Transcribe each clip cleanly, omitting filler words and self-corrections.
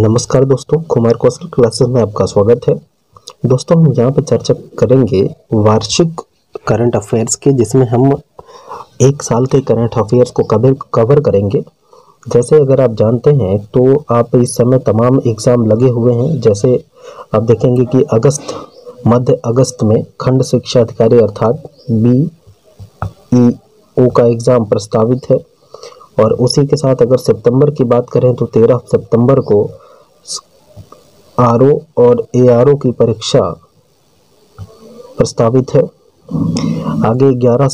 नमस्कार दोस्तों, कुमार कौशल क्लासेस में आपका स्वागत है। दोस्तों, हम यहाँ पर चर्चा करेंगे वार्षिक करंट अफेयर्स के, जिसमें हम एक साल के करंट अफेयर्स को कवर करेंगे। जैसे अगर आप जानते हैं तो आप इस समय तमाम एग्ज़ाम लगे हुए हैं। जैसे आप देखेंगे कि मध्य अगस्त में खंड शिक्षा अधिकारी अर्थात BEO का एग्ज़ाम प्रस्तावित है। और उसी के साथ अगर सितंबर की बात करें तो 13 सितंबर को RO और ARO की परीक्षा प्रस्तावित है। आगे 11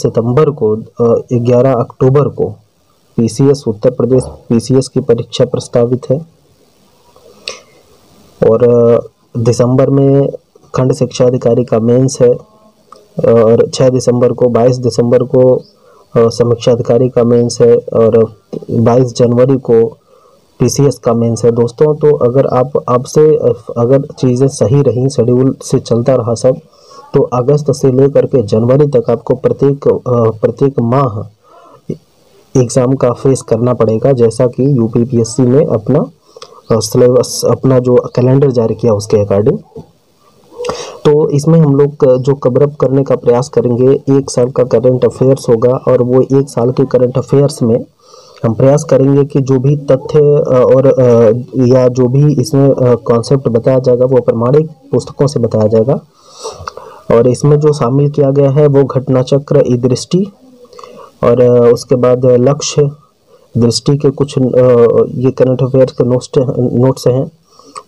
अक्टूबर को PCS उत्तर प्रदेश PCS की परीक्षा प्रस्तावित है। और दिसंबर में खंड शिक्षा अधिकारी का मेंस है। और 22 दिसंबर को समीक्षा अधिकारी का मेंस है। और 22 जनवरी को PCS का मेंस है। दोस्तों, तो अगर अगर चीज़ें सही रहीं, शेड्यूल से चलता रहा सब, तो अगस्त से लेकर के जनवरी तक आपको प्रत्येक माह एग्ज़ाम का फेस करना पड़ेगा, जैसा कि UPPSC ने अपना सिलेबस, अपना जो कैलेंडर जारी किया उसके अकॉर्डिंग। तो इसमें हम लोग जो कवर अप करने का प्रयास करेंगे, एक साल का करंट अफेयर्स होगा। और वो एक साल के करंट अफेयर्स में हम प्रयास करेंगे कि जो भी तथ्य और या जो भी इसमें कॉन्सेप्ट बताया जाएगा वो प्रमाणिक पुस्तकों से बताया जाएगा। और इसमें जो शामिल किया गया है वो घटना चक्र, दृष्टि, और उसके बाद लक्ष्य, दृष्टि के कुछ ये करंट अफेयर्स के नोट्स हैं।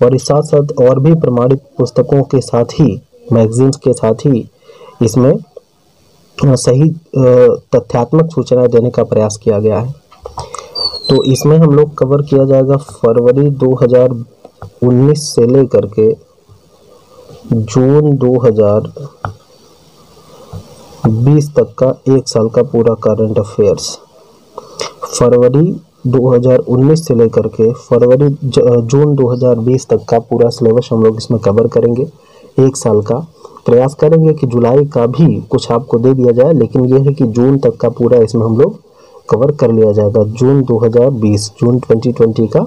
और इस साथ साथ और भी प्रमाणित पुस्तकों के साथ ही, मैगजीन्स के साथ ही इसमें सही तथ्यात्मक सूचना देने का प्रयास किया गया है। तो इसमें हम लोग कवर किया जाएगा फरवरी 2019 से लेकर के जून 2020 तक का एक साल का पूरा करंट अफेयर्स। फरवरी 2019 से लेकर के जून 2020 तक का पूरा सिलेबस हम लोग इसमें कवर करेंगे। एक साल का प्रयास करेंगे कि जुलाई का भी कुछ आपको दे दिया जाए, लेकिन यह है कि जून तक का पूरा इसमें हम लोग कवर कर लिया जाएगा। जून 2020 का,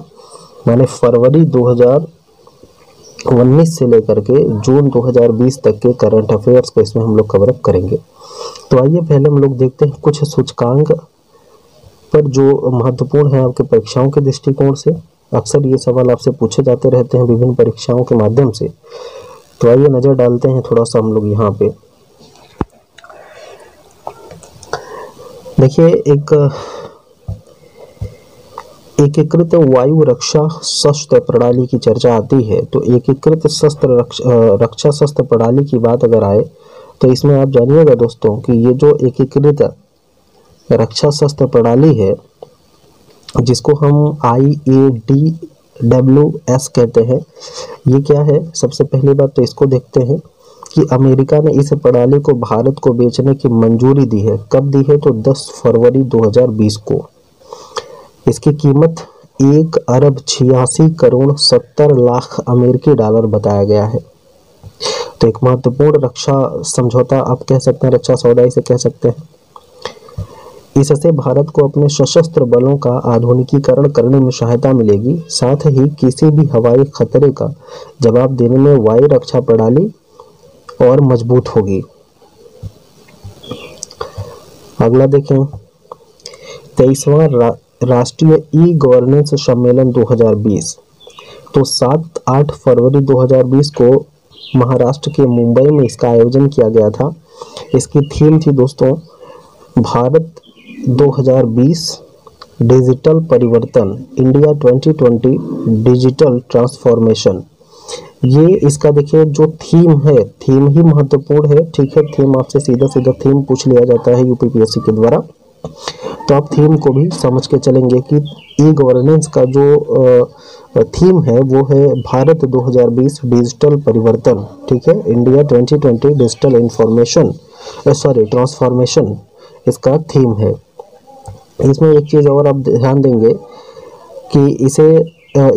माने फरवरी 2019 से लेकर के जून 2020 तक के करंट अफेयर्स को इसमें हम लोग कवर अप करेंगे। तो आइए पहले हम लोग देखते हैं कुछ सूचकांक पर जो महत्वपूर्ण है आपके परीक्षाओं के दृष्टिकोण से। अक्सर ये सवाल आपसे पूछे जाते रहते हैं विभिन्न परीक्षाओं के माध्यम से। तो आइए नज़र डालते हैं थोड़ा सा हम लोग यहाँ पे। देखिए, एक एकीकृत वायु रक्षा शस्त्र प्रणाली की चर्चा आती है। तो एकीकृत रक्षा शस्त्र प्रणाली की बात अगर आए तो इसमें आप जानिएगा दोस्तों कि ये जो एकीकृत रक्षा शस्त्र प्रणाली है, जिसको हम IADWS कहते हैं, ये क्या है? सबसे पहली बात तो इसको देखते हैं कि अमेरिका ने इस प्रणाली को भारत को बेचने की मंजूरी दी है। कब दी है? तो 10 फरवरी 2020 को। इसकी कीमत 1,86,70,00,000 अमेरिकी डॉलर बताया गया है। तो एक महत्वपूर्ण रक्षा समझौता आप कह सकते हैं, रक्षा सौदा इसे कह सकते हैं। इससे भारत को अपने सशस्त्र बलों का आधुनिकीकरण करने में सहायता मिलेगी, साथ ही किसी भी हवाई खतरे का जवाब देने में वायु रक्षा प्रणाली और मजबूत होगी। अगला देखें, 23वां राष्ट्रीय ई-गवर्नेंस सम्मेलन 2020। तो 7-8 फरवरी 2020 को महाराष्ट्र के मुंबई में इसका आयोजन किया गया था। इसकी थीम थी दोस्तों, भारत 2020 डिजिटल परिवर्तन, इंडिया 2020 डिजिटल ट्रांसफॉर्मेशन। ये इसका देखिए जो थीम है, थीम ही महत्वपूर्ण है। ठीक है, थीम आपसे सीधा थीम पूछ लिया जाता है UPPSC के द्वारा। तो आप थीम को भी समझ के चलेंगे कि ई गवर्नेंस का जो थीम है वो है भारत 2020 डिजिटल परिवर्तन। ठीक है, इंडिया 2020 डिजिटल ट्रांसफॉर्मेशन इसका थीम है। इसमें एक चीज़ और आप ध्यान देंगे कि इस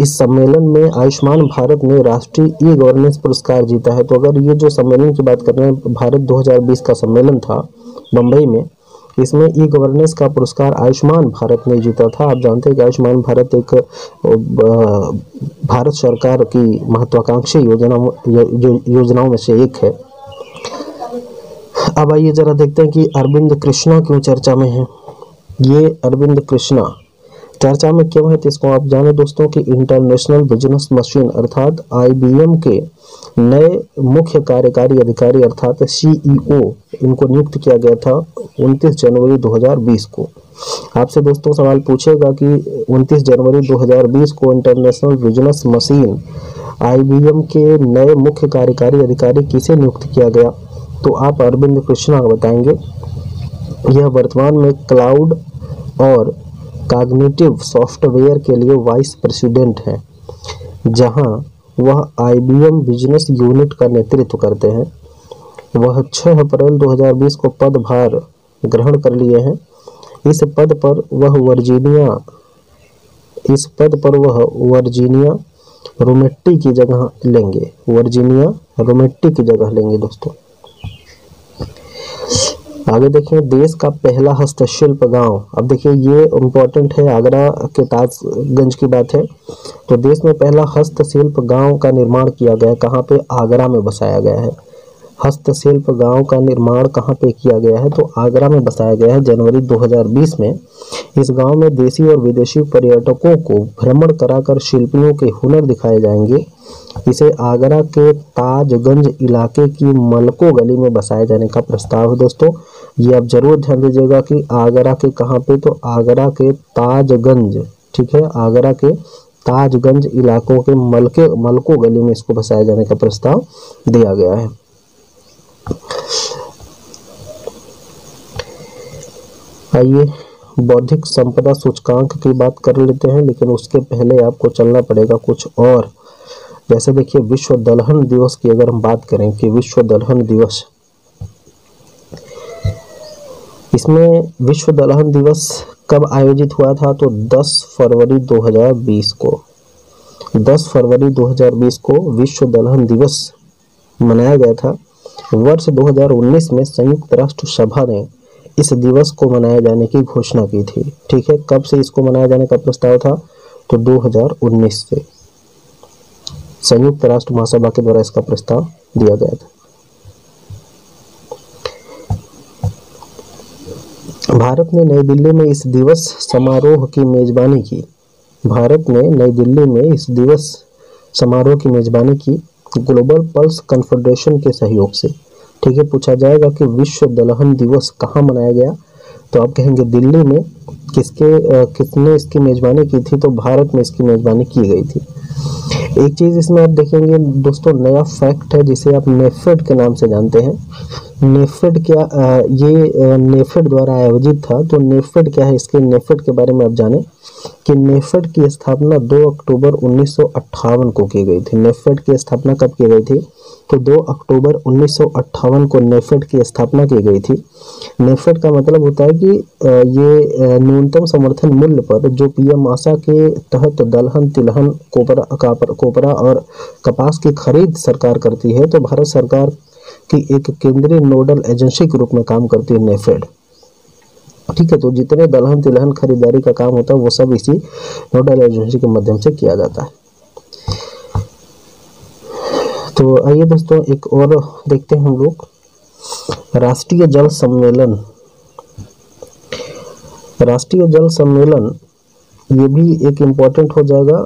सम्मेलन में आयुष्मान भारत ने राष्ट्रीय ई गवर्नेंस पुरस्कार जीता है। तो अगर ये जो सम्मेलन की बात कर रहे हैं, भारत 2020 का सम्मेलन था मुंबई में, इसमें ई गवर्नेंस का पुरस्कार आयुष्मान भारत ने जीता था। आप जानते हैं कि आयुष्मान भारत एक भारत सरकार की महत्वाकांक्षी योजनाओं में से एक है। अब आइए जरा देखते हैं कि अरविंद कृष्णा क्यों चर्चा में है। ये अरविंद कृष्णा चर्चा में क्यों है, तो इसको आप जाने दोस्तों कि इंटरनेशनल बिजनेस मशीन अर्थात IBM के नए मुख्य कार्यकारी अधिकारी अर्थात CEO इनको नियुक्त किया गया था 29 जनवरी 2020 को। आपसे दोस्तों सवाल पूछेगा कि 29 जनवरी 2020 को इंटरनेशनल बिजनेस मशीन IBM के नए मुख्य कार्यकारी अधिकारी किसे नियुक्त किया गया, तो आप अरविंद कृष्णा बताएंगे। यह वर्तमान में क्लाउड और कॉग्निटिव सॉफ्टवेयर के लिए वाइस प्रेसिडेंट है, जहां वह IBM बिजनेस यूनिट का नेतृत्व करते हैं। वह 6 अप्रैल 2020 को पदभार ग्रहण कर लिए हैं। इस पद पर वह वर्जीनिया रोमेट्टी की जगह लेंगे दोस्तों। आगे देखिए, देश का पहला हस्तशिल्प गांव। अब देखिए ये इम्पोर्टेंट है, आगरा के ताजगंज की बात है। तो देश में पहला हस्तशिल्प गांव का निर्माण किया गया, कहाँ पे, आगरा में बसाया गया है। हस्तशिल्प गांव का निर्माण कहाँ पे किया गया है, तो आगरा में बसाया गया है जनवरी 2020 में। इस गांव में देशी और विदेशी पर्यटकों को भ्रमण कराकर शिल्पियों के हुनर दिखाए जाएंगे। इसे आगरा के ताजगंज इलाके की मलको गली में बसाए जाने का प्रस्ताव है दोस्तों। ये आप जरूर ध्यान दीजिएगा कि आगरा के कहाँ पे, तो आगरा के ताजगंज, ठीक है, आगरा के ताजगंज इलाकों के मलको गली में इसको बसाए जाने का प्रस्ताव दिया गया है। आइए बौद्धिक संपदा सूचकांक की बात कर लेते हैं, लेकिन उसके पहले आपको चलना पड़ेगा कुछ और। जैसे देखिए विश्व दलहन दिवस की अगर हम बात करें कि विश्व दलहन दिवस, इसमें विश्व दलहन दिवस कब आयोजित हुआ था, तो 10 फरवरी 2020 को। 10 फरवरी 2020 को विश्व दलहन दिवस मनाया गया था। वर्ष 2019 में संयुक्त राष्ट्र सभा ने इस दिवस को मनाए जाने की घोषणा की थी। ठीक है, कब से इसको मनाए जाने का प्रस्ताव था, तो 2019 से संयुक्त राष्ट्र महासभा के द्वारा इसका प्रस्ताव दिया गया था। भारत ने नई दिल्ली में इस दिवस समारोह की मेजबानी की। भारत ने नई दिल्ली में इस दिवस समारोह की मेजबानी की ग्लोबल पल्स कॉन्फेडरेशन के सहयोग से। ठीक है, पूछा जाएगा कि विश्व दलहन दिवस कहाँ मनाया गया, तो आप कहेंगे दिल्ली में। किसने इसकी मेजबानी की थी, तो भारत में इसकी मेजबानी की गई थी। एक चीज़ इसमें आप देखेंगे दोस्तों, नया फैक्ट है जिसे आप नेफेड के नाम से जानते हैं। नेफेड क्या, ये नेफेड द्वारा आयोजित था। तो नेफेड क्या है, इसके नेफेड के बारे में आप जानें कि नेफेड की स्थापना 2 अक्टूबर 1958 को की गई थी। नेफेड की स्थापना कब की गई थी, तो 2 अक्टूबर 1958 को नेफेड की स्थापना की गई थी। नेफेड का मतलब होता है कि ये न्यूनतम समर्थन मूल्य पर जो PM आशा के तहत दलहन, तिलहन, कोपरा और कपास की खरीद सरकार करती है, तो भारत सरकार की एक केंद्रीय नोडल एजेंसी के रूप में काम करती है नेफेड। ठीक है, तो जितने दलहन तिलहन खरीदारी का काम होता है वो सब इसी नोडल एजेंसी के माध्यम से किया जाता है। तो आइए दोस्तों एक और देखते हैं हम लोग, राष्ट्रीय जल सम्मेलन। राष्ट्रीय जल सम्मेलन ये भी एक इम्पोर्टेंट हो जाएगा।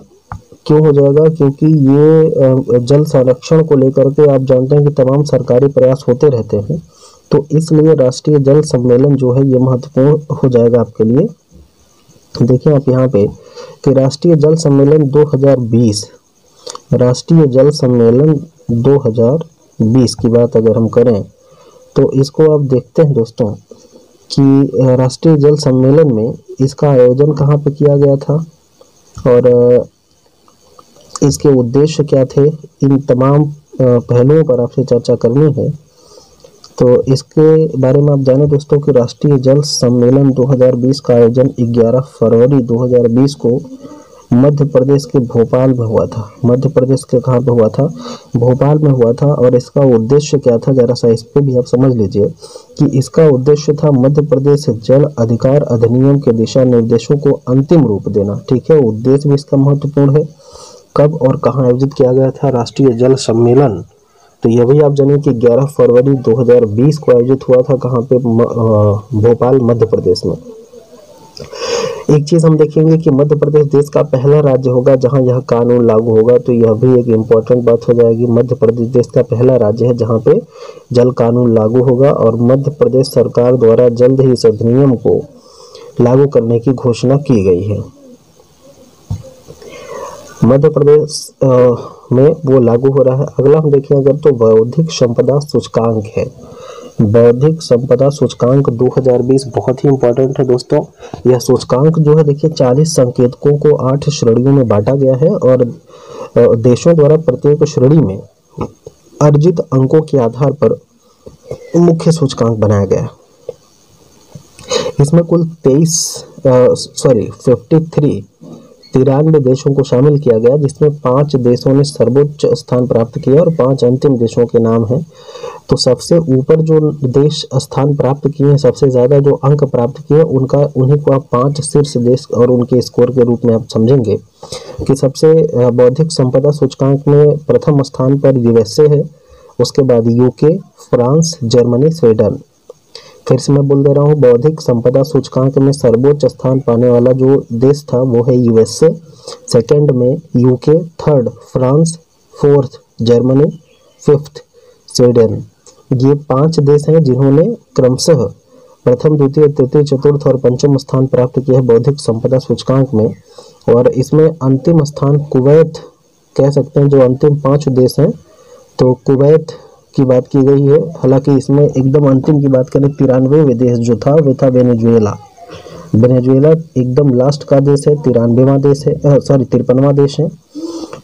क्यों हो जाएगा, क्योंकि ये जल संरक्षण को लेकर के आप जानते हैं कि तमाम सरकारी प्रयास होते रहते हैं, तो इसलिए राष्ट्रीय जल सम्मेलन जो है ये महत्वपूर्ण हो जाएगा आपके लिए। देखिए आप यहाँ पे कि राष्ट्रीय जल सम्मेलन 2020, राष्ट्रीय जल सम्मेलन 2020 की बात अगर हम करें तो इसको आप देखते हैं दोस्तों कि राष्ट्रीय जल सम्मेलन में इसका आयोजन कहाँ पे किया गया था और इसके उद्देश्य क्या थे, इन तमाम पहलुओं पर आपसे चर्चा करनी है। तो इसके बारे में आप जानें दोस्तों कि राष्ट्रीय जल सम्मेलन 2020 का आयोजन 11 फरवरी 2020 को मध्य प्रदेश के भोपाल में हुआ था। मध्य प्रदेश के कहाँ पे हुआ था? भोपाल में हुआ था। और इसका उद्देश्य क्या था, जरा सा इस पे भी आप समझ लीजिए कि इसका उद्देश्य था मध्य प्रदेश जल अधिकार अधिनियम के दिशा निर्देशों को अंतिम रूप देना। ठीक है, उद्देश्य भी इसका महत्वपूर्ण है। कब और कहाँ आयोजित किया गया था राष्ट्रीय जल सम्मेलन? तो यह भी आप जानिए कि 11 फरवरी 2020 को आयोजित हुआ था। कहाँ पे? भोपाल, मध्य प्रदेश में। एक चीज हम देखेंगे कि मध्य प्रदेश देश का पहला राज्य होगा जहां यह कानून लागू होगा। तो यह भी एक इम्पोर्टेंट बात हो जाएगी। मध्य प्रदेश देश का पहला राज्य है जहां पे जल कानून लागू होगा और मध्य प्रदेश सरकार द्वारा जल्द ही इस अधिनियम को लागू करने की घोषणा की गई है। मध्य प्रदेश में वो लागू हो रहा है। अगला हम देखें अगर तो बौद्धिक संपदा सूचकांक है। बौद्धिक संपदा सूचकांक 2020 बहुत ही इंपॉर्टेंट है दोस्तों। यह सूचकांक जो है देखिए 40 संकेतकों को 8 श्रेणियों में बांटा गया है और देशों द्वारा प्रत्येक श्रेणी में अर्जित अंकों के आधार पर मुख्य सूचकांक बनाया गया। इसमें कुल 93 देशों को शामिल किया गया, जिसमें 5 देशों ने सर्वोच्च स्थान प्राप्त किया और 5 अंतिम देशों के नाम हैं। तो सबसे ऊपर जो देश स्थान प्राप्त किए हैं, सबसे ज़्यादा जो अंक प्राप्त किए उन्हीं को आप 5 शीर्ष देश और उनके स्कोर के रूप में आप समझेंगे कि सबसे बौद्धिक संपदा सूचकांक में प्रथम स्थान पर यूएसए है, उसके बाद यूके, फ्रांस, जर्मनी, स्वीडन। फिर से मैं बोल दे रहा हूँ, बौद्धिक संपदा सूचकांक में सर्वोच्च स्थान पाने वाला जो देश था वो है यूएसए, सेकंड में UK, third France, fourth Germany, fifth Sweden. ये 5 देश हैं जिन्होंने क्रमशः प्रथम, द्वितीय, तृतीय, चतुर्थ और पंचम स्थान प्राप्त किया है बौद्धिक संपदा सूचकांक में। और इसमें अंतिम स्थान कुवैत कह सकते हैं, जो अंतिम 5 देश हैं। तो कुवैत की बात की गई है। हालांकि इसमें एकदम अंतिम की बात करें 93वें देश जो था वो था वेनेजुएला। वेनेजुएला एकदम लास्ट का देश है, 93वां देश है, 53वां देश है।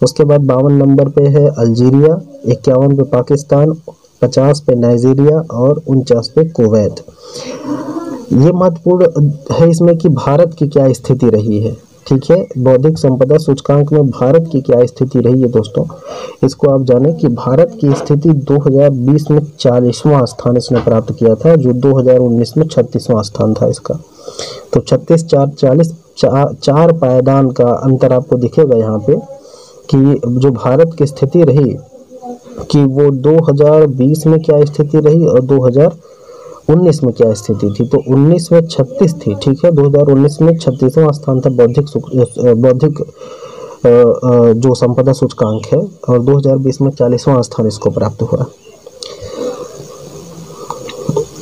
उसके बाद 52 नंबर पे है अल्जीरिया, 51 पे पाकिस्तान, 50 पे नाइजीरिया और 49 पे कुवैत। ये महत्वपूर्ण है इसमें कि भारत की क्या स्थिति रही है। ठीक है, बौद्धिक संपदा सूचकांक में भारत की क्या स्थिति रही है दोस्तों, इसको आप जानें कि भारत की स्थिति 2020 में 40वां स्थान इसने प्राप्त किया था, जो 2019 में 36वां स्थान था इसका। तो 36, 4, 40, 4 पायदान का अंतर आपको दिखेगा यहाँ पे कि जो भारत की स्थिति रही कि वो 2020 में क्या स्थिति रही और 2019 में क्या स्थिति थी। तो 19 में 36 थी। ठीक है, 2019 में 36वां स्थान था बौद्धिक जो संपदा सूचकांक है, और 2020 में 40वां स्थान इसको प्राप्त हुआ।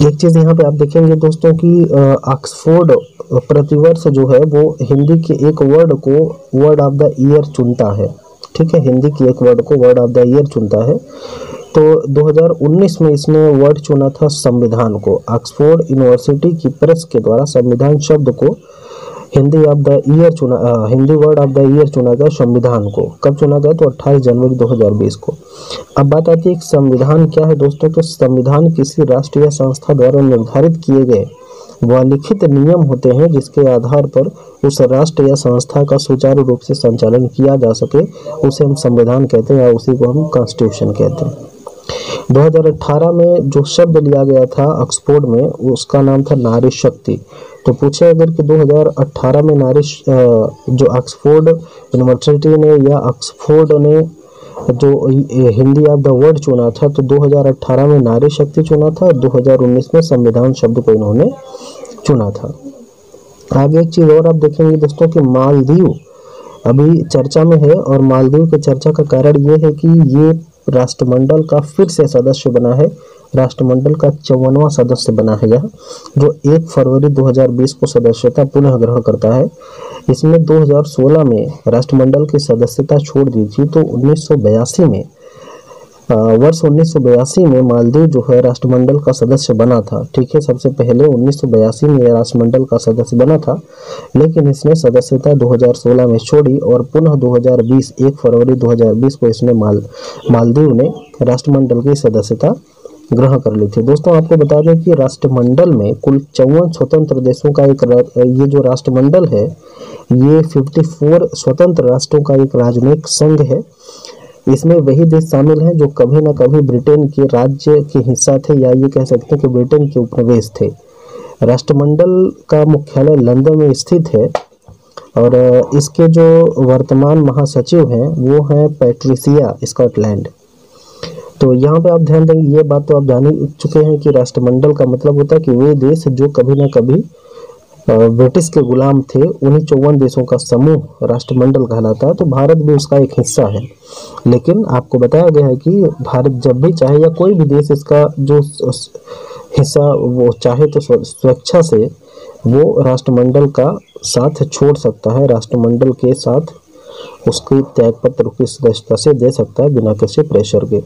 एक चीज यहाँ पे आप देखेंगे दोस्तों कि ऑक्सफोर्ड प्रतिवर्ष जो है वो हिंदी के एक वर्ड को वर्ड ऑफ द ईयर चुनता है। ठीक है, हिंदी की एक वर्ड को वर्ड ऑफ द ईयर चुनता है। तो 2019 में इसने वर्ड चुना था संविधान को। ऑक्सफोर्ड यूनिवर्सिटी की प्रेस के द्वारा संविधान शब्द को Hindi word of the year चुना गया संविधान को। कब चुना गया? तो 28 जनवरी 2020 को। अब बात आती है कि संविधान क्या है दोस्तों। तो संविधान किसी राष्ट्र या संस्था द्वारा निर्धारित किए गए वह लिखित नियम होते हैं जिसके आधार पर उस राष्ट्र या संस्था का सुचारू रूप से संचालन किया जा सके, उसे हम संविधान कहते हैं या उसी को हम कॉन्स्टिट्यूशन कहते हैं। 2018 में जो शब्द लिया गया था ऑक्सफोर्ड में, उसका नाम था नारी शक्ति। तो पूछे अगर कि 2018 में जो ऑक्सफोर्ड यूनिवर्सिटी ने या ऑक्सफोर्ड ने जो हिंदी ऑफ द वर्ड चुना था, तो 2018 में नारी शक्ति चुना था, 2019 में संविधान शब्द को इन्होंने चुना था। आगे एक चीज़ और आप देखेंगे दोस्तों कि मालदीव अभी चर्चा में है, और मालदीव की चर्चा का कारण ये है कि ये राष्ट्रमंडल का फिर से सदस्य बना है। राष्ट्रमंडल का 54वां सदस्य बना है यह, जो 1 फरवरी 2020 को सदस्यता पुनः ग्रहण करता है। इसमें 2016 में राष्ट्रमंडल की सदस्यता छोड़ दी थी। तो 1982 में वर्ष 1982 में मालदीव जो है राष्ट्रमंडल का सदस्य बना था। ठीक है, सबसे पहले 1982 में यह राष्ट्रमंडल का सदस्य बना था, लेकिन इसने सदस्यता 2016 में छोड़ी और पुनः 2020 1 फरवरी 2020 को इसने मालदीव ने राष्ट्रमंडल की सदस्यता ग्रहण कर ली थी। दोस्तों आपको बता दें कि राष्ट्रमंडल में कुल 54 स्वतंत्र देशों का ये जो राष्ट्रमंडल है ये 54 स्वतंत्र राष्ट्रों का एक राजनयिक संघ है। इसमें वही देश शामिल हैं जो कभी न कभी ब्रिटेन के राज्य के हिस्सा थे, या ये कह सकते हैं कि ब्रिटेन के उपनिवेश थे। राष्ट्रमंडल का मुख्यालय लंदन में स्थित है और इसके जो वर्तमान महासचिव हैं वो हैं पैट्रिसिया स्कॉटलैंड। तो यहाँ पे आप ध्यान देंगे, ये बात तो आप जान ही चुके हैं कि राष्ट्रमंडल का मतलब होता है कि वे देश जो कभी ना कभी ब्रिटिश के गुलाम थे, उन्हीं 54 देशों का समूह राष्ट्रमंडल कहलाता है। तो भारत भी उसका एक हिस्सा है, लेकिन आपको बताया गया है कि भारत जब भी चाहे या कोई भी देश इसका जो हिस्सा वो चाहे तो स्वेच्छा से वो राष्ट्रमंडल का साथ छोड़ सकता है, राष्ट्रमंडल के साथ उसकी त्यागपत्र की सदस्यता से दे सकता है बिना किसी प्रेशर के।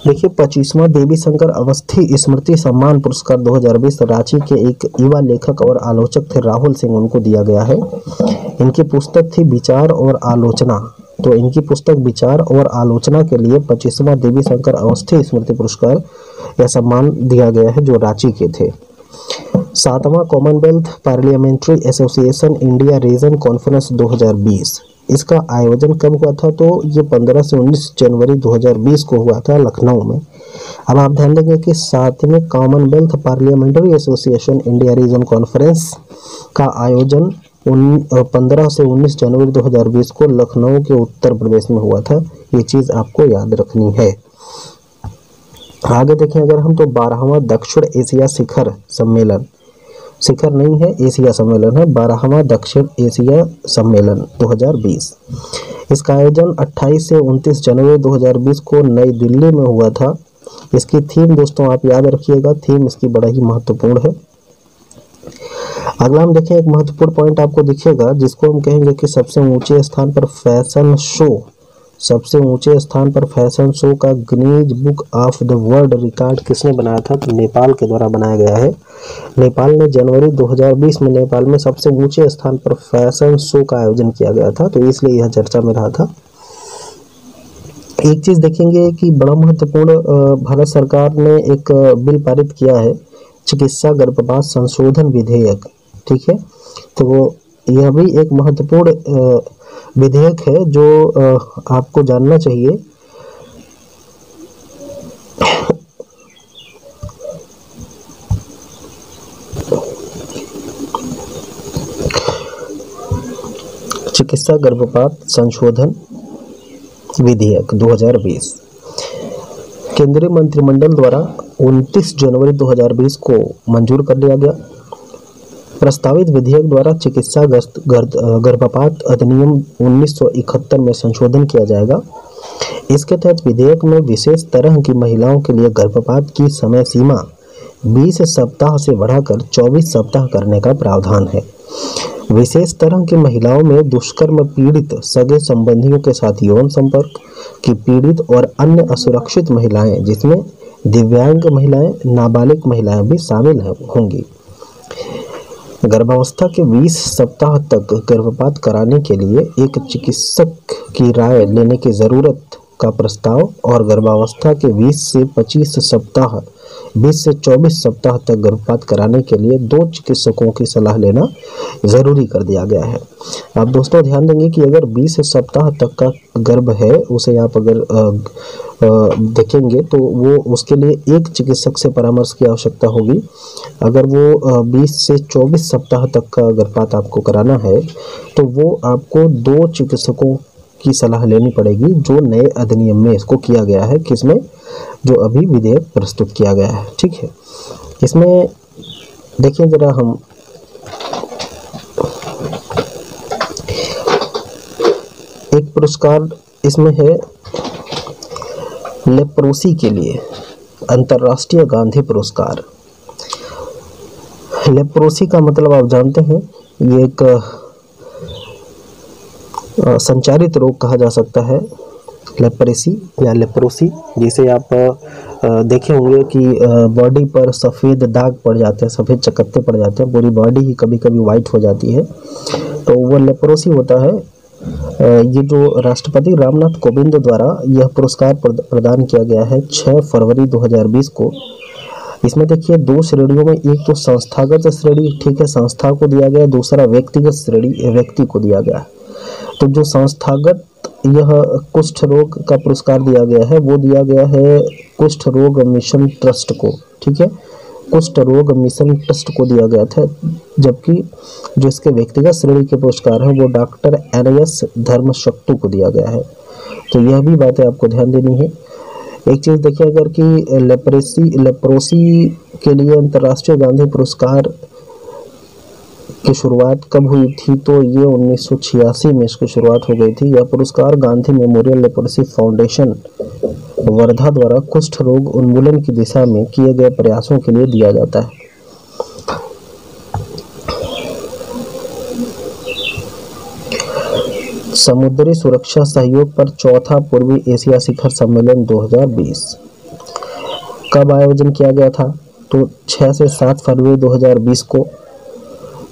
देखिए 25वां देवी शंकर अवस्थी स्मृति सम्मान पुरस्कार 2020 रांची के एक युवा लेखक और आलोचक थे राहुल सिंह, उनको दिया गया है। इनकी पुस्तक थी विचार और आलोचना। तो इनकी पुस्तक विचार और आलोचना के लिए 25वां देवी शंकर अवस्थी स्मृति पुरस्कार या सम्मान दिया गया है, जो रांची के थे। 7वां Commonwealth parliamentary association India region conference 2020, इसका आयोजन कब हुआ था? तो ये 15 से 19 जनवरी 2020 को हुआ था लखनऊ में। अब आप ध्यान देंगे कि 7वें Commonwealth parliamentary association India region conference का आयोजन 15 से 19 जनवरी 2020 को लखनऊ के उत्तर प्रदेश में हुआ था। ये चीज़ आपको याद रखनी है। आगे देखें अगर हम, तो 12वां दक्षिण एशिया शिखर सम्मेलन, शिखर नहीं है एशिया सम्मेलन है, 12वां दक्षिण एशिया सम्मेलन 2020, इसका आयोजन 28 से 29 जनवरी 2020 को नई दिल्ली में हुआ था। इसकी थीम दोस्तों आप याद रखिएगा, थीम इसकी बड़ा ही महत्वपूर्ण है। अगला हम देखें, एक महत्वपूर्ण पॉइंट आपको दिखेगा जिसको हम कहेंगे कि सबसे ऊंचे स्थान पर फैशन शो, सबसे ऊंचे स्थान पर फैशन शो का Guinness book of the world record किसने बनाया था? तो नेपाल के द्वारा बनाया गया है। नेपाल ने जनवरी 2020 में नेपाल में सबसे ऊंचे स्थान पर फैशन शो का आयोजन किया गया था, तो इसलिए यह चर्चा में रहा था। एक चीज देखेंगे कि बड़ा महत्वपूर्ण, भारत सरकार ने एक बिल पारित किया है, चिकित्सा गर्भपात संशोधन विधेयक, ठीक है। तो यह भी एक महत्वपूर्ण विधेयक है जो आपको जानना चाहिए। चिकित्सा गर्भपात संशोधन विधेयक 2020 केंद्रीय मंत्रिमंडल द्वारा 29 जनवरी 2020 को मंजूर कर लिया गया। प्रस्तावित विधेयक द्वारा चिकित्सा गर्भपात अधिनियम 1971 में संशोधन किया जाएगा। इसके तहत विधेयक में विशेष तरह की महिलाओं के लिए गर्भपात की समय सीमा 20 सप्ताह से बढ़ाकर 24 सप्ताह करने का प्रावधान है। विशेष तरह की महिलाओं में दुष्कर्म पीड़ित, सगे संबंधियों के साथ यौन संपर्क की पीड़ित और अन्य असुरक्षित महिलाएं, जिसमें दिव्यांग महिलाएं, नाबालिग महिलाएं भी शामिल होंगी। गर्भावस्था के 20 सप्ताह तक गर्भपात कराने के लिए एक चिकित्सक की राय लेने की जरूरत का प्रस्ताव और गर्भावस्था के 20 से 25 सप्ताह 20 से 24 सप्ताह तक गर्भपात कराने के लिए 2 चिकित्सकों की सलाह लेना जरूरी कर दिया गया है। आप दोस्तों ध्यान देंगे कि अगर 20 सप्ताह तक का गर्भ है, उसे आप अगर देखेंगे तो वो उसके लिए एक चिकित्सक से परामर्श की आवश्यकता होगी। अगर वो 20 से 24 सप्ताह तक का गर्भपात आपको कराना है तो वो आपको 2 चिकित्सकों की सलाह लेनी पड़ेगी, जो नए अधिनियम में इसको किया गया है, किसमें, जो अभी विधेयक प्रस्तुत किया गया है, ठीक है। इसमें देखिए जरा हम एक पुरस्कार इसमें है लेप्रोसी के लिए, अंतर्राष्ट्रीय गांधी पुरस्कार। लेप्रोसी का मतलब आप जानते हैं, ये एक संचारित रोग कहा जा सकता है, लेप्रेसी या लेप्रोसी, जिसे आप देखे होंगे कि बॉडी पर सफ़ेद दाग पड़ जाते हैं, सफ़ेद चकत्ते पड़ जाते हैं, पूरी बॉडी ही कभी कभी वाइट हो जाती है, तो वो लेप्रोसी होता है। ये जो राष्ट्रपति रामनाथ कोविंद द्वारा यह पुरस्कार प्रदान किया गया है 6 फरवरी 2020 को। इसमें देखिए दो श्रेणियों में, एक तो संस्थागत श्रेणी, ठीक है, संस्था को दिया गया, दूसरा व्यक्तिगत श्रेणी, व्यक्ति को दिया गया। तो जो संस्थागत यह कुष्ठ रोग का पुरस्कार दिया गया है वो दिया गया है कुष्ठ रोग मिशन ट्रस्ट को, ठीक है, कुष्ठ रोग मिशन ट्रस्ट को दिया गया था। जबकि जो इसके व्यक्तिगत श्रेणी के पुरस्कार हैं वो डॉक्टर NS धर्मशक्तु को दिया गया है। तो यह भी बातें आपको ध्यान देनी है। एक चीज़ देखिए, अगर कि लेप्रोसी के लिए अंतर्राष्ट्रीय गांधी पुरस्कार की शुरुआत कब हुई थी, तो ये 1986 में इसकी शुरुआत हो गई थी। यह पुरस्कार Gandhi memorial leprosy foundation Wardha द्वारा कुष्ठ रोग उन्मूलन की दिशा में किए गए प्रयासों के लिए दिया जाता है। समुद्री सुरक्षा सहयोग पर चौथा पूर्वी एशिया शिखर सम्मेलन 2020 कब आयोजन किया गया था, तो 6 से 7 फरवरी 2020 को।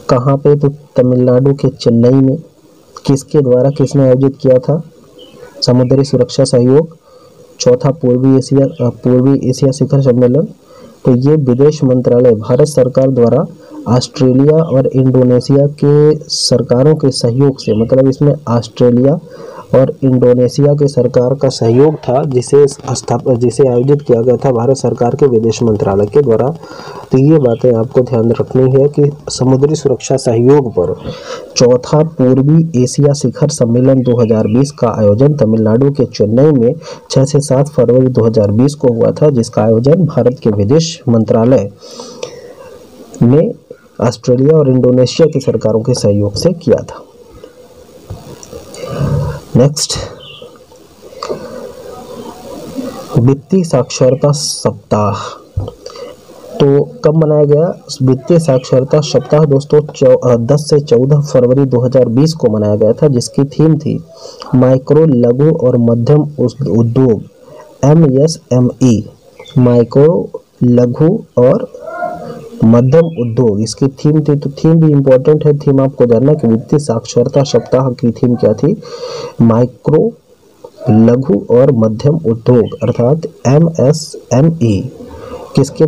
कहाँ पे, तो तमिलनाडु के चेन्नई में। किसके द्वारा, किसने आयोजित किया था, समुद्री सुरक्षा सहयोग चौथा पूर्वी एशिया शिखर सम्मेलन। तो ये विदेश मंत्रालय भारत सरकार द्वारा ऑस्ट्रेलिया और इंडोनेशिया के सरकारों के सहयोग से, मतलब इसमें ऑस्ट्रेलिया और इंडोनेशिया के सरकार का सहयोग था, जिसे आयोजित किया गया था भारत सरकार के विदेश मंत्रालय के द्वारा। तो ये बातें आपको ध्यान रखनी है कि समुद्री सुरक्षा सहयोग पर चौथा पूर्वी एशिया शिखर सम्मेलन 2020 का आयोजन तमिलनाडु के चेन्नई में 6 से 7 फरवरी 2020 को हुआ था, जिसका आयोजन भारत के विदेश मंत्रालय ने ऑस्ट्रेलिया और इंडोनेशिया की सरकारों के सहयोग से किया था। नेक्स्ट, वित्तीय साक्षरता सप्ताह तो कब मनाया गया। वित्तीय साक्षरता सप्ताह दोस्तों 10 से 14 फरवरी 2020 को मनाया गया था, जिसकी थीम थी माइक्रो, लघु और मध्यम उद्योग, MSME, माइक्रो, लघु और मध्यम उद्योग इसकी थीम थी। तो थीम भी इम्पोर्टेंट है, थीम आपको जानना कि वित्तीय साक्षरता सप्ताह की थीम क्या थी, माइक्रो, लघु और मध्यम उद्योग अर्थात MSME। किसके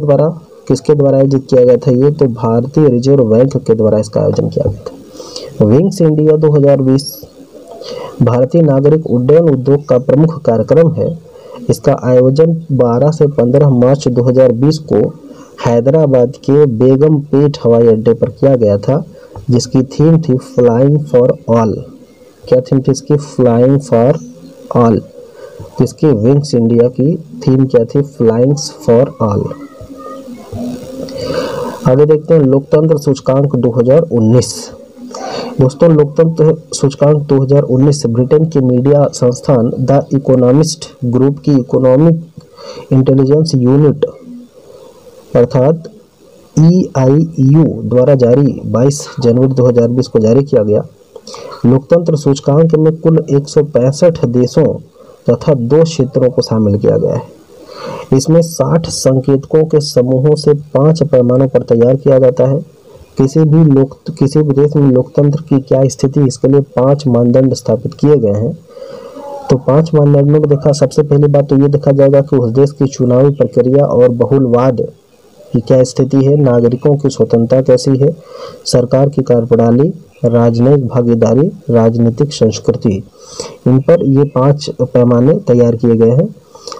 द्वारा आयोजित किया गया था ये, तो भारतीय रिजर्व बैंक के द्वारा इसका आयोजन किया गया था। विंग्स इंडिया 2020 भारतीय नागरिक उड्डयन उद्योग का प्रमुख कार्यक्रम है। इसका आयोजन 12 से 15 मार्च 2020 को हैदराबाद के बेगमपेट हवाई अड्डे पर किया गया था, जिसकी थीम थी फ्लाइंग फॉर ऑल। क्या थीम थी इसकी, फ्लाइंग फॉर ऑल। इसकी विंग्स इंडिया की थीम क्या थी, फ्लाइंग्स फॉर ऑल। आगे देखते हैं लोकतंत्र सूचकांक 2019। दोस्तों लोकतंत्र सूचकांक 2019 ब्रिटेन के मीडिया संस्थान द इकोनॉमिस्ट ग्रुप की इकोनॉमिक इंटेलिजेंस यूनिट अर्थात EIU द्वारा जारी 22 जनवरी 2020 को जारी किया गया। लोकतंत्र सूचकांक में कुल 165 देशों तथा 2 क्षेत्रों को शामिल किया गया है। इसमें 60 संकेतकों के समूहों से 5 पैमानों पर तैयार किया जाता है। किसी भी देश में लोकतंत्र की क्या स्थिति, इसके लिए 5 मानदंड स्थापित किए गए हैं। तो 5 मानदंडों में देखा, सबसे पहली बात तो ये देखा जाएगा कि उस देश की चुनावी प्रक्रिया और बहुलवाद की क्या स्थिति है, नागरिकों की स्वतंत्रता कैसी है, सरकार की कार्यप्रणाली, राजनयिक भागीदारी, राजनीतिक संस्कृति, इन पर ये 5 पैमाने तैयार किए गए हैं।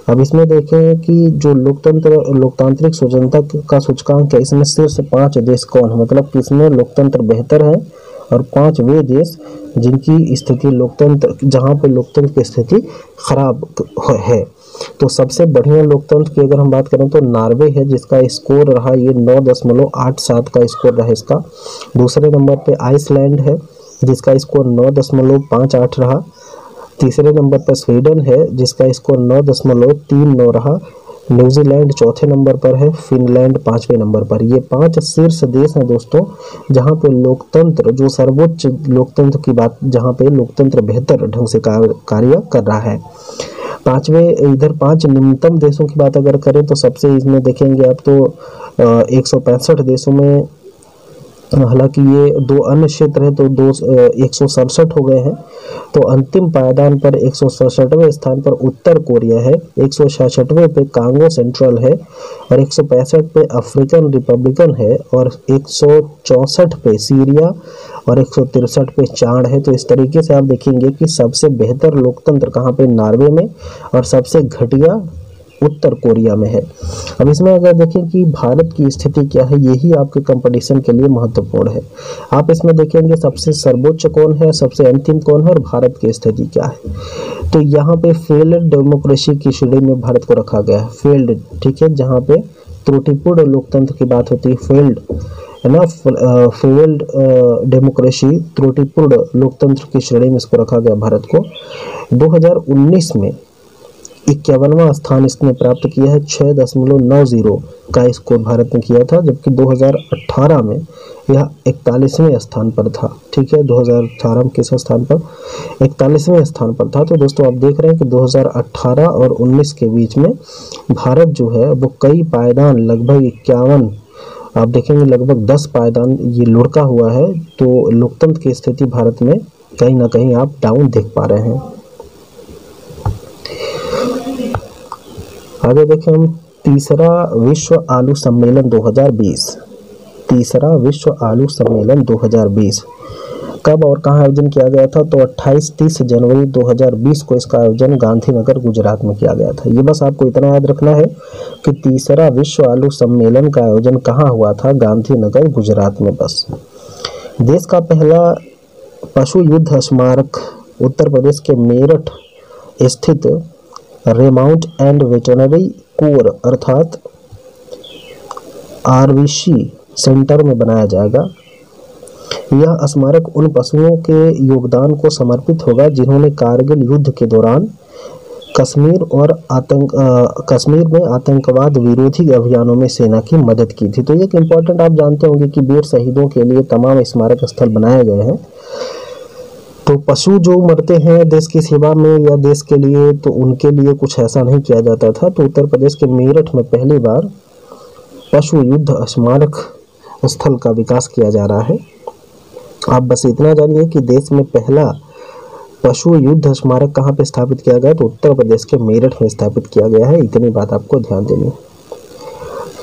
अब इसमें देखें कि जो लोकतांत्रिक स्वतंत्रता का सूचकांक है, इसमें शीर्ष 5 देश कौन है, मतलब किसमें लोकतंत्र बेहतर है, और 5 वे देश जिनकी स्थिति जहाँ पे लोकतंत्र की स्थिति खराब है। तो सबसे बढ़िया लोकतंत्र की अगर हम बात करें तो नॉर्वे है, जिसका स्कोर रहा ये 9.87 का स्कोर रहा इसका। दूसरे नंबर पे आइसलैंड है, जिसका स्कोर 9.58 रहा। तीसरे नंबर पर स्वीडन है, जिसका स्कोर 9.39 रहा। न्यूजीलैंड चौथे नंबर पर है, फिनलैंड 5वें नंबर पर। ये 5 शीर्ष देश हैं दोस्तों, जहाँ पे लोकतंत्र, जो सर्वोच्च लोकतंत्र की बात, जहाँ पे लोकतंत्र बेहतर ढंग से कार्य कर रहा है। 5 निम्नतम देशों की बात अगर करें तो सबसे इसमें देखेंगे आप तो 165 देशों में हालांकि ये दो अन्य क्षेत्र है तो 167 हो गए हैं। तो अंतिम पायदान पर 167वें स्थान पर उत्तर कोरिया है, 166वें पे कांगो सेंट्रल है और 165 पे अफ्रीकन रिपब्लिकन है और 164 पे सीरिया और 163 पे चाड है। तो इस तरीके से आप देखेंगे कि सबसे बेहतर लोकतंत्र कहाँ पे, नॉर्वे में, और सबसे घटिया उत्तर कोरिया में है। अब इसमें अगर देखें कि भारत की स्थिति क्या है, यही आपके कंपटीशन के लिए महत्वपूर्ण है। आप इसमें देखेंगे सबसे सर्वोच्च कौन है, सबसे अंतिम कौन है और भारत की स्थिति क्या है। तो यहाँ पे फेल्ड डेमोक्रेसी की श्रेणी में भारत को रखा गया है, फेल्ड, ठीक है, जहाँ पे त्रुटिपूर्ण लोकतंत्र की बात होती है, फेल्ड है ना, फेल्ड डेमोक्रेसी, त्रुटिपूर्ण लोकतंत्र की श्रेणी में इसको रखा गया भारत को। 2019 में 51वां स्थान इसने प्राप्त किया है, 6.90 का स्कोर भारत ने किया था, जबकि 2018 में यह 41वें स्थान पर था। ठीक है, 2018 में किस स्थान पर, 41वें स्थान पर था। तो दोस्तों आप देख रहे हैं कि 2018 और 19 के बीच में भारत जो है वो कई पायदान, लगभग 51, आप देखेंगे लगभग 10 पायदान ये लुढ़का हुआ है। तो लोकतंत्र की स्थिति भारत में कहीं ना कहीं आप डाउन देख पा रहे हैं। आगे देखें हम, तीसरा विश्व आलू सम्मेलन 2020, तीसरा विश्व आलू सम्मेलन 2020 कब और कहाँ आयोजन किया गया था? तो 28-30 जनवरी 2020 को इसका आयोजन गांधीनगर गुजरात में किया गया था। ये बस आपको इतना याद रखना है कि तीसरा विश्व आलू सम्मेलन का आयोजन कहाँ हुआ था? गांधीनगर गुजरात में। बस देश का पहला पशु युद्ध स्मारक उत्तर प्रदेश के मेरठ स्थित रेमाउंट एंड वेटरनरी कोर अर्थात RVC सेंटर में बनाया जाएगा। यह स्मारक उन पशुओं के योगदान को समर्पित होगा जिन्होंने कारगिल युद्ध के दौरान कश्मीर में आतंकवाद विरोधी अभियानों में सेना की मदद की थी। तो ये एक इम्पोर्टेंट, आप जानते होंगे कि वीर शहीदों के लिए तमाम स्मारक स्थल बनाए गए हैं। तो पशु जो मरते हैं देश की सेवा में या देश के लिए, तो उनके लिए कुछ ऐसा नहीं किया जाता था। तो उत्तर प्रदेश के मेरठ में पहली बार पशु युद्ध स्मारक स्थल का विकास किया जा रहा है। आप बस इतना जानिए कि देश में पहला पशु युद्ध स्मारक कहाँ पे स्थापित किया गया? तो उत्तर प्रदेश के मेरठ में स्थापित किया गया है। इतनी बात आपको ध्यान देनी है।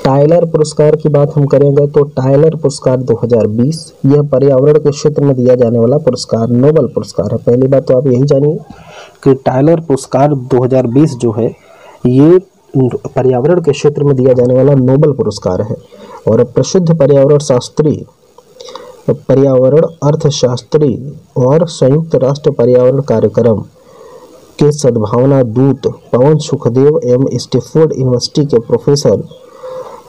टाइलर पुरस्कार की बात हम करेंगे तो टाइलर पुरस्कार 2020 यह पर्यावरण के क्षेत्र में दिया जाने वाला पुरस्कार, नोबेल पुरस्कार है। पहली बात तो आप यही जानिए कि टाइलर पुरस्कार 2020 जो है ये पर्यावरण के क्षेत्र में दिया जाने वाला नोबेल पुरस्कार है। और प्रसिद्ध पर्यावरण शास्त्री, पर्यावरण अर्थशास्त्री और संयुक्त राष्ट्र पर्यावरण कार्यक्रम के सद्भावना दूत पवन सुखदेव एवं स्टैनफोर्ड यूनिवर्सिटी के प्रोफेसर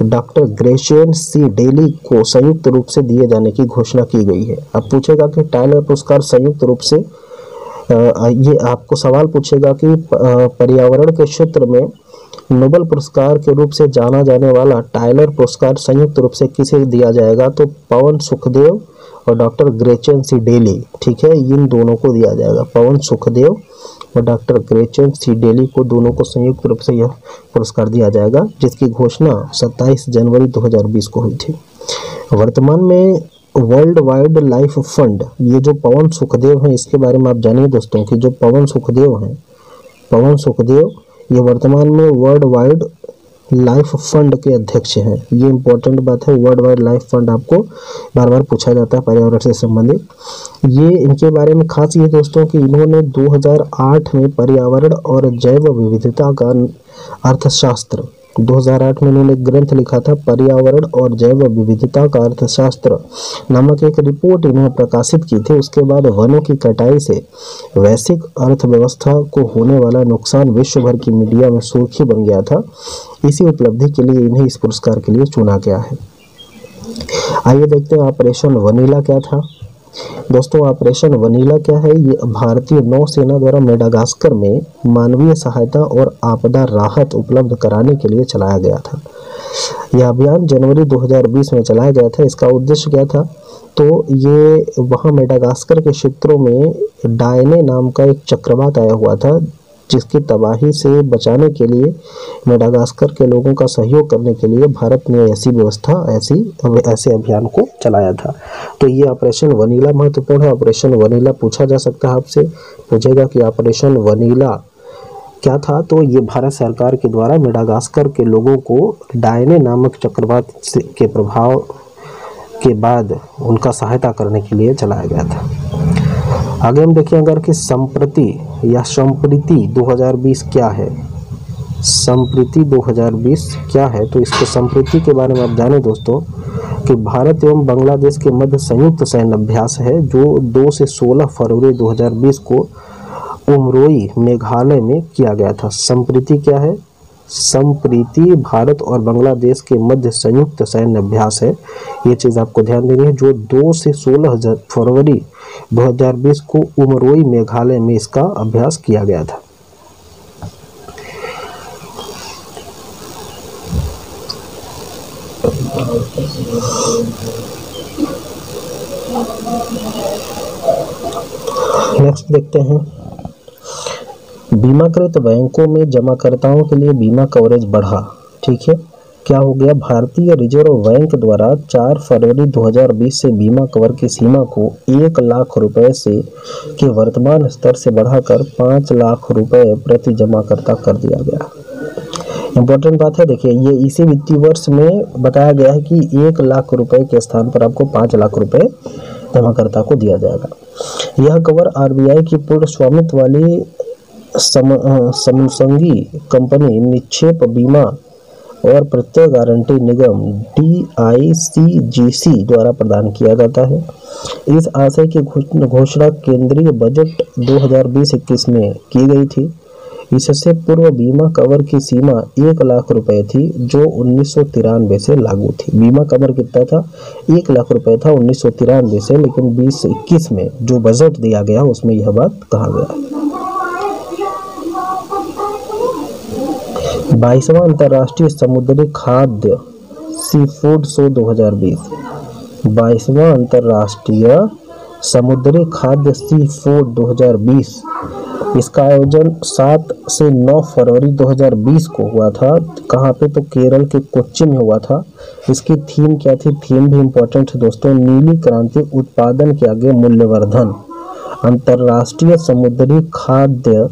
डॉक्टर ग्रेशियन सी डेली को संयुक्त रूप से दिए जाने की घोषणा की गई है। अब पूछेगा कि टाइलर पुरस्कार संयुक्त रूप से, ये आपको सवाल पूछेगा कि पर्यावरण के क्षेत्र में नोबेल पुरस्कार के रूप से जाना जाने वाला टाइलर पुरस्कार संयुक्त रूप से किसे दिया जाएगा? तो पवन सुखदेव और डॉक्टर ग्रेशियन सी डेली, ठीक है, इन दोनों को दिया जाएगा। पवन सुखदेव और डॉक्टर ग्रेशियन सी डेली को, दोनों को संयुक्त रूप से यह पुरस्कार दिया जाएगा, जिसकी घोषणा 27 जनवरी 2020 को हुई थी। वर्तमान में वर्ल्ड वाइल्ड लाइफ फंड, ये जो पवन सुखदेव हैं इसके बारे में आप जानिए दोस्तों कि जो पवन सुखदेव हैं, पवन सुखदेव ये वर्तमान में वर्ल्ड वाइड लाइफ फंड के अध्यक्ष हैं। ये इंपॉर्टेंट बात है, वर्ल्ड वाइड लाइफ फंड आपको बार बार पूछा जाता है पर्यावरण से संबंधित। ये इनके बारे में खास ये दोस्तों कि इन्होंने 2008 में पर्यावरण और जैव विविधता का अर्थशास्त्र, 2008 में इन्होंने ग्रंथ लिखा था पर्यावरण और जैव विविधता का अर्थशास्त्र नामक एक रिपोर्ट इन्होंने प्रकाशित की थी। उसके बाद वनों की कटाई से वैश्विक अर्थव्यवस्था को होने वाला नुकसान विश्व भर की मीडिया में सुर्खी बन गया था। इसी उपलब्धि के लिए इन्हें इस पुरस्कार के लिए चुना गया है। आइए देखते हैं ऑपरेशन वनीला क्या था। दोस्तों ऑपरेशन वनीला क्या है? ये भारतीय नौसेना द्वारा मेडागास्कर में मानवीय सहायता और आपदा राहत उपलब्ध कराने के लिए चलाया गया था। यह अभियान जनवरी 2020 में चलाया गया था। इसका उद्देश्य क्या था? तो ये वहाँ मेडागास्कर के क्षेत्रों में डायने नाम का एक चक्रवात आया हुआ था जिसकी तबाही से बचाने के लिए मेडागास्कर के लोगों का सहयोग करने के लिए भारत ने ऐसे अभियान को चलाया था। तो ये ऑपरेशन वनीला महत्वपूर्ण है। ऑपरेशन वनीला पूछा जा सकता है, आपसे पूछेगा कि ऑपरेशन वनीला क्या था। तो ये भारत सरकार के द्वारा मेडागास्कर के लोगों को डायने नामक चक्रवात के प्रभाव के बाद उनका सहायता करने के लिए चलाया गया था। आगे हम देखें अगर कि संप्रति या संप्रीति 2020 क्या है। संप्रीति 2020 क्या है, तो इसके संप्रीति के बारे में आप जानें दोस्तों कि भारत एवं बांग्लादेश के मध्य संयुक्त सैन्य अभ्यास है जो 2 से 16 फरवरी 2020 को उमरोई मेघालय में किया गया था। संप्रीति क्या है? संप्रीति भारत और बांग्लादेश के मध्य संयुक्त सैन्य अभ्यास है। ये चीज़ आपको ध्यान देनी है, जो 2 से 16 फरवरी 2020 को उमरोई मेघालय में इसका अभ्यास किया गया था। नेक्स्ट देखते हैं, बीमाकृत बैंकों में जमाकर्ताओं के लिए बीमा कवरेज बढ़ा। ठीक है, क्या हो गया? भारतीय रिजर्व बैंक द्वारा 4 फरवरी 2020 से बीमा कवर की सीमा को 1 लाख रुपए से के वर्तमान स्तर से बढ़ाकर 5 लाख रुपए प्रति जमाकर्ता कर दिया गया। इम्पोर्टेंट बात है, देखिए ये इसी वित्तीय वर्ष में बताया गया है कि 1 लाख रुपए के स्थान पर आपको 5 लाख रुपए जमाकर्ता को दिया जाएगा। यह कवर आरबीआई की पूर्ण स्वामित्व वाली समूसंगी कंपनी निक्षेप बीमा और प्रत्यय गारंटी निगम DICGC द्वारा प्रदान किया जाता है। इस आशय की घोषणा केंद्रीय बजट 2020-21 में की गई थी। इससे पूर्व बीमा कवर की सीमा 1 लाख रुपए थी जो 1993 से लागू थी। बीमा कवर कितना था? 1 लाख रुपए था 1993 से, लेकिन 2021 में जो बजट दिया गया उसमें यह बात कहा गया। 22वां अंतर्राष्ट्रीय समुद्री खाद्य सी फूड शो 2020। 22वां अंतर्राष्ट्रीय समुद्री खाद्य सी फूड 2020, इसका आयोजन 7 से 9 फरवरी 2020 को हुआ था। कहाँ पे? तो केरल के कोच्चि में हुआ था। इसकी थीम क्या थी? थीम भी इम्पोर्टेंट है दोस्तों, नीली क्रांति, उत्पादन के आगे मूल्यवर्धन। अंतर्राष्ट्रीय समुद्री खाद्य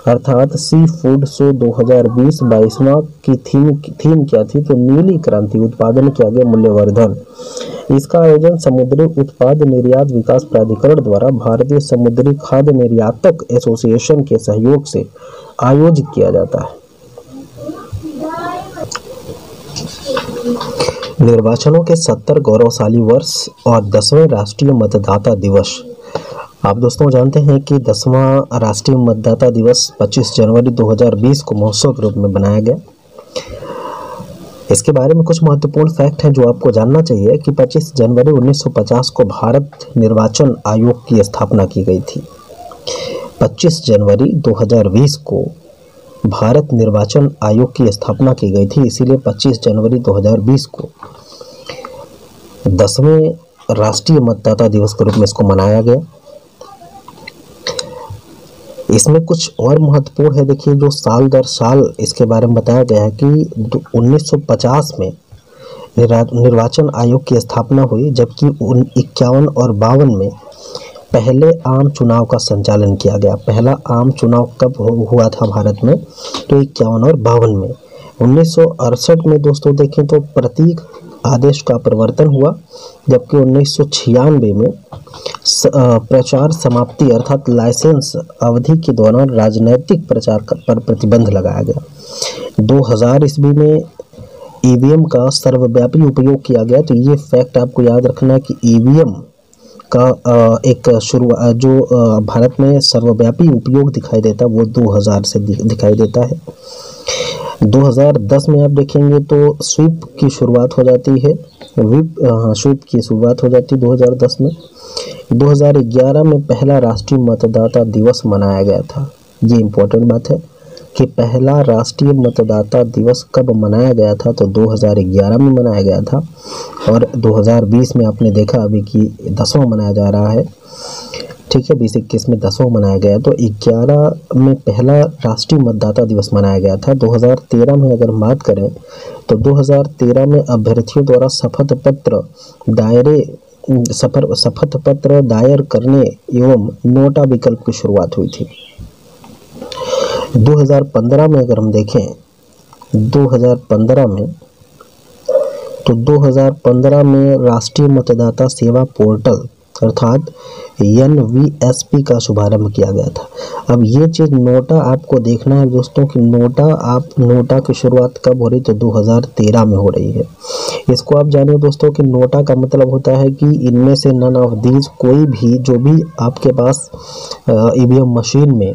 अर्थात सी फूड शो 2020 22वां की थीम क्या थी? तो नीली क्रांति, उत्पादन के आगे मूल्यवर्धन। इसका आयोजन समुद्री उत्पाद निर्यात विकास प्राधिकरण द्वारा भारतीय समुद्री खाद्य निर्यातक एसोसिएशन के सहयोग से आयोजित किया जाता है। निर्वाचनों के 70 गौरवशाली वर्ष और 10वें राष्ट्रीय मतदाता दिवस। आप दोस्तों जानते हैं कि 10वां राष्ट्रीय मतदाता दिवस 25 जनवरी 2020 को महोत्सव के रूप में बनाया गया। इसके बारे में कुछ महत्वपूर्ण फैक्ट हैं जो आपको जानना चाहिए कि 25 जनवरी 1950 को भारत निर्वाचन आयोग की स्थापना की गई थी। 25 जनवरी 2020 को भारत निर्वाचन आयोग की स्थापना की गई थी, इसीलिए 25 जनवरी 2020 को 10वें राष्ट्रीय मतदाता दिवस के रूप में इसको मनाया गया। इसमें कुछ और महत्वपूर्ण है, देखिए जो साल दर साल इसके बारे में बताया गया है कि 1950 में निर्वाचन आयोग की स्थापना हुई, जबकि 51 और 52 में पहले आम चुनाव का संचालन किया गया। पहला आम चुनाव कब हुआ था भारत में? तो 51 और 52 में। 1968 में दोस्तों देखें तो प्रतीक आदेश का परिवर्तन हुआ, जबकि 1996 में प्रचार समाप्ति अर्थात लाइसेंस अवधि के दौरान राजनैतिक प्रचार पर प्रतिबंध लगाया गया। 2000 ईस्वी में ईवीएम का सर्वव्यापी उपयोग किया गया। तो ये फैक्ट आपको याद रखना है कि ईवीएम का एक शुरुआत जो भारत में सर्वव्यापी उपयोग दिखाई देता है वो 2000 से दिखाई देता है। 2010 में आप देखेंगे तो स्वीप की शुरुआत हो जाती है, स्वीप की शुरुआत हो जाती है 2010 में। 2011 में पहला राष्ट्रीय मतदाता दिवस मनाया गया था। ये इम्पोर्टेंट बात है कि पहला राष्ट्रीय मतदाता दिवस कब मनाया गया था? तो 2011 में मनाया गया था, और 2020 में आपने देखा अभी कि 10वां मनाया जा रहा है। ठीक है। 2021 में 10वां मनाया गया। तो 11 में पहला राष्ट्रीय मतदाता दिवस मनाया गया था। 2013 में अगर बात करें तो 2013 में अभ्यर्थियों द्वारा शपथ पत्र दायर करने एवं नोटा विकल्प की शुरुआत हुई थी। 2015 में अगर हम देखें 2015 में राष्ट्रीय मतदाता सेवा पोर्टल अर्थात NVSP का शुभारंभ किया गया था। अब ये चीज़ नोटा आपको देखना है दोस्तों कि नोटा की शुरुआत कब हो रही, तो 2013 में हो रही है। इसको आप जानिए दोस्तों कि नोटा का मतलब होता है कि इनमें से नन ऑफ दीज, कोई भी जो भी आपके पास EVM मशीन में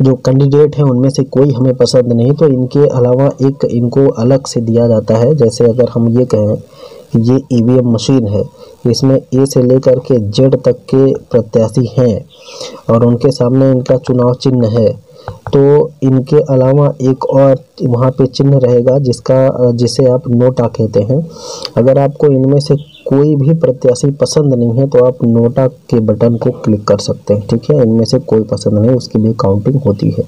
जो कैंडिडेट हैं उनमें से कोई हमें पसंद नहीं, तो इनके अलावा एक इनको अलग से दिया जाता है। जैसे अगर हम ये कहें कि ये EVM मशीन है, इसमें A से लेकर के Z तक के प्रत्याशी हैं और उनके सामने इनका चुनाव चिन्ह है, तो इनके अलावा एक और वहाँ पे चिन्ह रहेगा जिसे आप नोटा कहते हैं। अगर आपको इनमें से कोई भी प्रत्याशी पसंद नहीं है तो आप नोटा के बटन को क्लिक कर सकते हैं, ठीक है। इनमें से कोई पसंद नहीं, उसकी भी काउंटिंग होती है।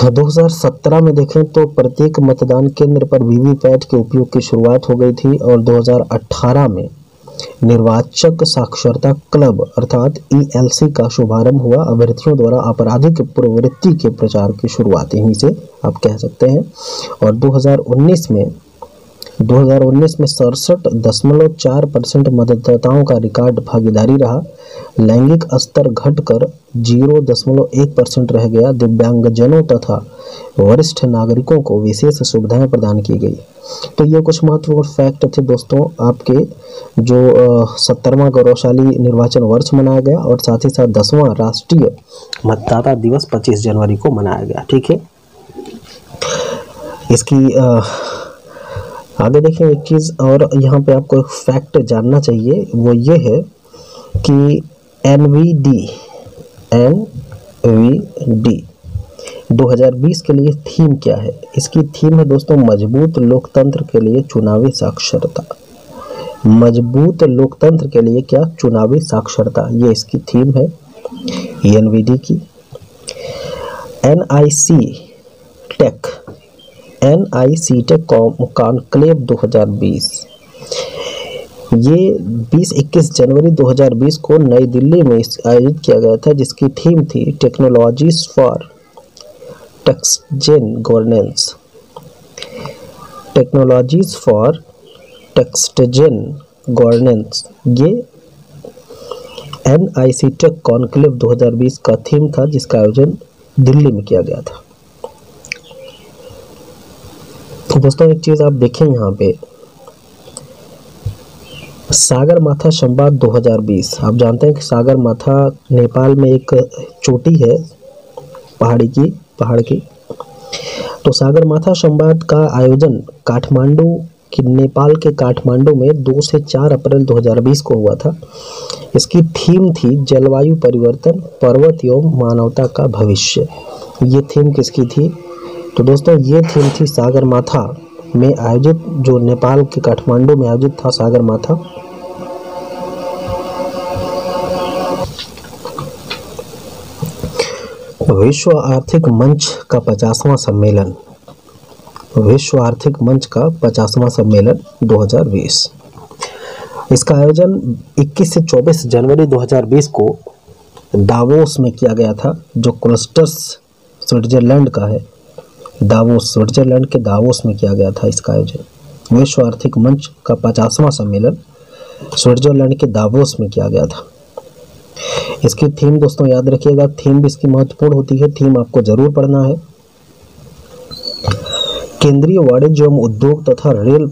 2017 में देखें तो प्रत्येक मतदान केंद्र पर वीवीपैट के उपयोग की शुरुआत हो गई थी और 2018 में निर्वाचक साक्षरता क्लब अर्थात ELC का शुभारंभ हुआ। अभ्यर्थियों द्वारा आपराधिक प्रवृत्ति के प्रचार की शुरुआत यहीं से आप कह सकते हैं। और 2019 में 67.4% मतदाताओं का रिकॉर्ड भागीदारी रहा। लैंगिक स्तर घटकर 0.1% रह गया। दिव्यांगजनों तथा वरिष्ठ नागरिकों को विशेष सुविधाएं प्रदान की गई। तो ये कुछ महत्वपूर्ण फैक्ट थे दोस्तों आपके, जो 70वां गौरवशाली निर्वाचन वर्ष मनाया गया और साथ ही साथ 10वां राष्ट्रीय मतदाता दिवस 25 जनवरी को मनाया गया, ठीक है। इसकी आगे देखें एक चीज़ और यहाँ पे आपको एक फैक्ट जानना चाहिए, वो ये है कि NVD 2020 के लिए थीम क्या है। इसकी थीम है दोस्तों मजबूत लोकतंत्र के लिए चुनावी साक्षरता। मजबूत लोकतंत्र के लिए क्या, चुनावी साक्षरता, ये इसकी थीम है NVD की। NIC टेक कॉन्क्लेव 2020, ये 20-21 जनवरी 2020 को नई दिल्ली में आयोजित किया गया था, जिसकी थीम थी technologies for nextgen governance. Technologies for nextgen governance, ये NIC टेक कॉन्क्लेव 2020 का थीम था, जिसका आयोजन दिल्ली में किया गया था। तो दोस्तों एक चीज़ आप देखें यहाँ पे, सागरमाथा संवाद 2020। आप जानते हैं कि सागरमाथा नेपाल में एक चोटी है पहाड़ की। तो सागरमाथा संवाद का आयोजन नेपाल के काठमांडू में 2 से 4 अप्रैल 2020 को हुआ था। इसकी थीम थी जलवायु परिवर्तन, पर्वत एवं मानवता का भविष्य। ये थीम किसकी थी, तो दोस्तों ये थीम थी सागरमाथा में आयोजित, जो नेपाल के काठमांडू में आयोजित था सागरमाथा। विश्व आर्थिक मंच का 50वां सम्मेलन, विश्व आर्थिक मंच का 50वां सम्मेलन 2020। इसका आयोजन 21 से 24 जनवरी 2020 को दावोस में किया गया था, जो क्लस्टर्स स्विट्जरलैंड का है। दावोस, स्विट्जरलैंड के दावोस में किया गया था इसका आयोजन। विश्व आर्थिक मंच का 50वां सम्मेलन स्विट्जरलैंड के दावोस में किया गया था। इसकी थीम दोस्तों याद रखिएगा, थीम भी इसकी महत्वपूर्ण होती है, थीम आपको जरूर पढ़ना है। केंद्रीय वाणिज्य एवं उद्योग तथा रेल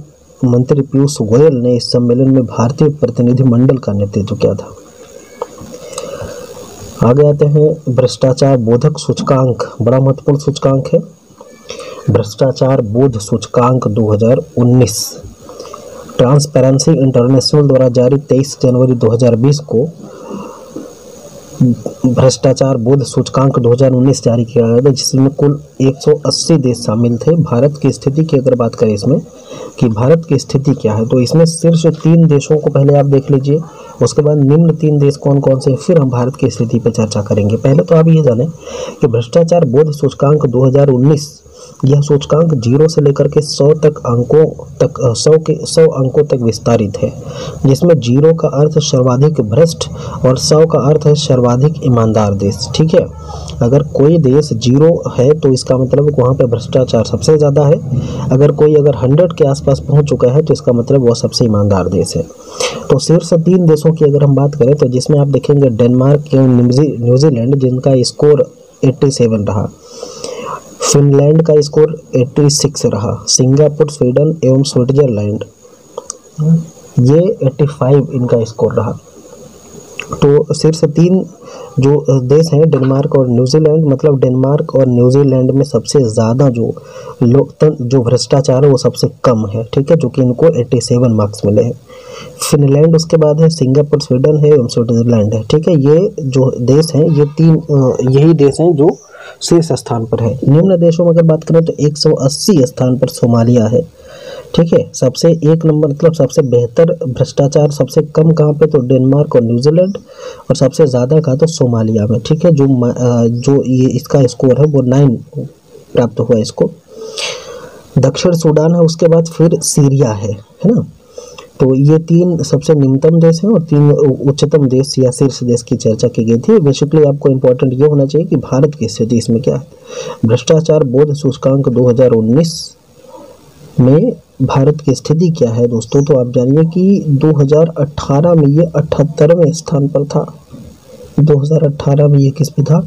मंत्री पीयूष गोयल ने इस सम्मेलन में भारतीय प्रतिनिधिमंडल का नेतृत्व किया था। आगे आते हैं भ्रष्टाचार बोधक सूचकांक, बड़ा महत्वपूर्ण सूचकांक है भ्रष्टाचार बोध सूचकांक 2019। ट्रांसपेरेंसी इंटरनेशनल द्वारा जारी 23 जनवरी 2020 को भ्रष्टाचार बोध सूचकांक 2019 जारी किया गया था, जिसमें कुल 180 देश शामिल थे। भारत की स्थिति की अगर बात करें इसमें कि भारत की स्थिति क्या है, तो इसमें शीर्ष 3 देशों को पहले आप देख लीजिए, उसके बाद निम्न 3 देश कौन कौन से, फिर हम भारत की स्थिति पर चर्चा करेंगे। पहले तो आप ये जानें कि भ्रष्टाचार बोध सूचकांक 2019 यह सूचकांक 0 से लेकर के 100 अंकों तक विस्तारित है, जिसमें 0 का अर्थ सर्वाधिक भ्रष्ट और 100 का अर्थ है सर्वाधिक ईमानदार देश। ठीक है, अगर कोई देश 0 है तो इसका मतलब वहाँ पे भ्रष्टाचार सबसे ज़्यादा है। अगर 100 के आसपास पहुँच चुका है तो इसका मतलब वह सबसे ईमानदार देश है। तो शीर्ष 3 देशों की अगर हम बात करें तो जिसमें आप देखेंगे डेनमार्क एवं न्यूजीलैंड, जिनका स्कोर 87 रहा, फिनलैंड का स्कोर 86 रहा, सिंगापुर, स्वीडन एवं स्विट्जरलैंड ये 85 इनका स्कोर रहा। तो शीर्ष 3 जो देश हैं डेनमार्क और न्यूजीलैंड, मतलब डेनमार्क और न्यूजीलैंड में सबसे ज़्यादा जो लोकतंत्र जो भ्रष्टाचार है वो सबसे कम है। ठीक है, जो कि इनको 87 मार्क्स मिले हैं। फिनलैंड उसके बाद है, सिंगापुर, स्वीडन है एवं स्विट्जरलैंड है। ठीक है, ये जो देश हैं ये 3 यही देश हैं जो शीर्ष स्थान पर है। निम्न देशों में अगर बात करें तो 180 स्थान पर सोमालिया है। ठीक है, सबसे 1 नंबर मतलब सबसे बेहतर भ्रष्टाचार सबसे कम कहाँ पे, तो डेनमार्क और न्यूजीलैंड, और सबसे ज़्यादा कहा तो सोमालिया में। ठीक है, जो ये इसका स्कोर है वो 9 प्राप्त हुआ इसको। दक्षिण सूडान है, उसके बाद फिर सीरिया है ना। तो ये 3 सबसे निम्नतम देश हैं और 3 उच्चतम देश या शीर्ष देश की चर्चा की गई थी। बेसिकली आपको इम्पोर्टेंट ये होना चाहिए कि भारत की स्थिति इसमें क्या है। भ्रष्टाचार बोध सूचकांक 2019 में भारत की स्थिति क्या है दोस्तों, तो आप जानिए कि 2018 में ये 78वें स्थान पर था। 2018 में ये किस पे था,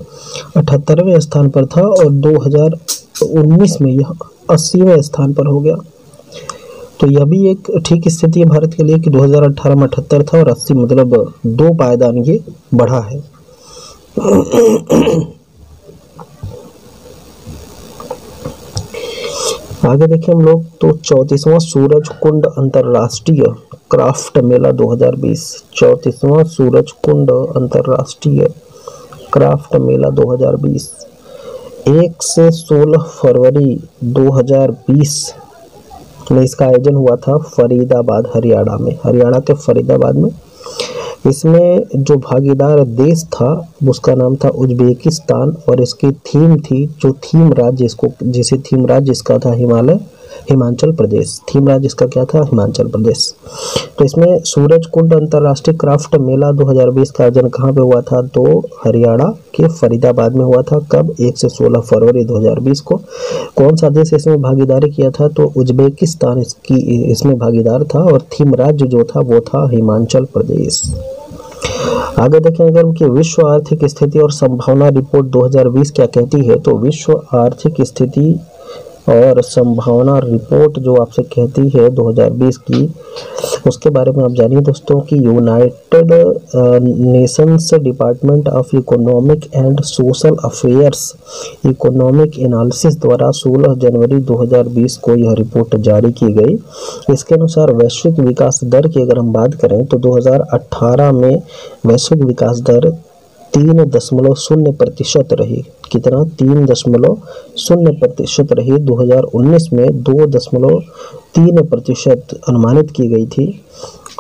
78वें स्थान पर था, और 2019 में यह 80वें स्थान पर हो गया। तो यह भी एक ठीक स्थिति है भारत के लिए कि 2018 में 78 था और 80 मतलब 2 पायदान ये बढ़ा है। आगे देखें हम लोग तो 34वां सूरज कुंड अंतर्राष्ट्रीय क्राफ्ट मेला 2020, 34वां सूरज कुंड अंतर्राष्ट्रीय क्राफ्ट मेला 2020 1 से 16 फरवरी 2020 में इसका आयोजन हुआ था फरीदाबाद, हरियाणा में, हरियाणा के फरीदाबाद में। इसमें जो भागीदार देश था उसका नाम था उज्बेकिस्तान, और इसकी थीम थी, जो थीम राज्य इसको, जिसे थीम राज्य इसका था हिमाचल प्रदेश। थीम राज्य इसका क्या था, हिमाचल प्रदेश। तो इसमें सूरज कुंड अंतर्राष्ट्रीय क्राफ्ट मेला 2020 का आयोजन कहाँ पे हुआ था, तो हरियाणा के फरीदाबाद में हुआ था। कब, 1 से 16 फरवरी 2020 को। कौन सा देश इसमें भागीदारी किया था, तो उज्बेकिस्तान इसमें भागीदार था, और थीम राज्य जो था वो था हिमाचल प्रदेश। आगे देखें अगर कि विश्व आर्थिक स्थिति और संभावना रिपोर्ट 2020 क्या कहती है, तो विश्व आर्थिक स्थिति और संभावना रिपोर्ट जो आपसे कहती है 2020 की, उसके बारे में आप जानिए दोस्तों कि United Nations department of economic and social affairs economic analysis द्वारा 16 जनवरी 2020 को यह रिपोर्ट जारी की गई। इसके अनुसार वैश्विक विकास दर की अगर हम बात करें तो 2018 में वैश्विक विकास दर 3.0% रही। कितना, 3.0% रही। 2019 में 2.3% अनुमानित की गई थी।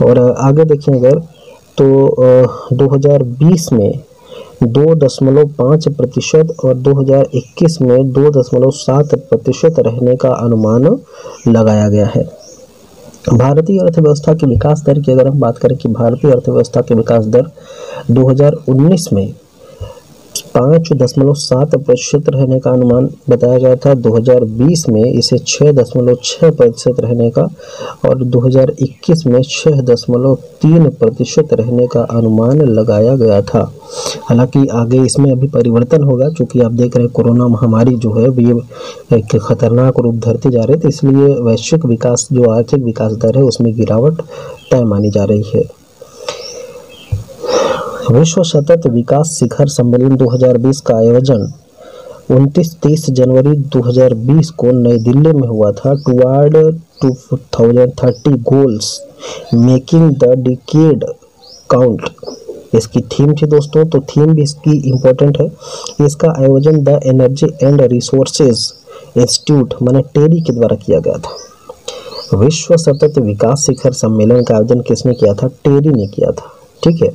और आगे देखें अगर तो 2020 में 2.5% और 2021 में 2.7% रहने का अनुमान लगाया गया है। भारतीय अर्थव्यवस्था की विकास दर की अगर हम बात करें कि भारतीय अर्थव्यवस्था की विकास दर 2019 में 5.7% रहने का अनुमान बताया गया था। 2020 में इसे 6.6% रहने का, और 2021 में 6.3% रहने का अनुमान लगाया गया था। हालांकि आगे इसमें अभी परिवर्तन होगा, क्योंकि आप देख रहे हैं कोरोना महामारी जो है ये एक खतरनाक रूप धरती जा रही है, तो इसलिए वैश्विक विकास जो आर्थिक विकास दर है उसमें गिरावट तय मानी जा रही है। विश्व सतत विकास शिखर सम्मेलन 2020 का आयोजन 29-30 जनवरी 2020 को नई दिल्ली में हुआ था। Toward 2030 goals making the decade count इसकी थीम थी दोस्तों, तो थीम भी इसकी इम्पोर्टेंट है। इसका आयोजन the energy and resources institute माने टेरी के द्वारा किया गया था। विश्व सतत विकास शिखर सम्मेलन का आयोजन किसने किया था? टेरी ने किया था। ठीक है,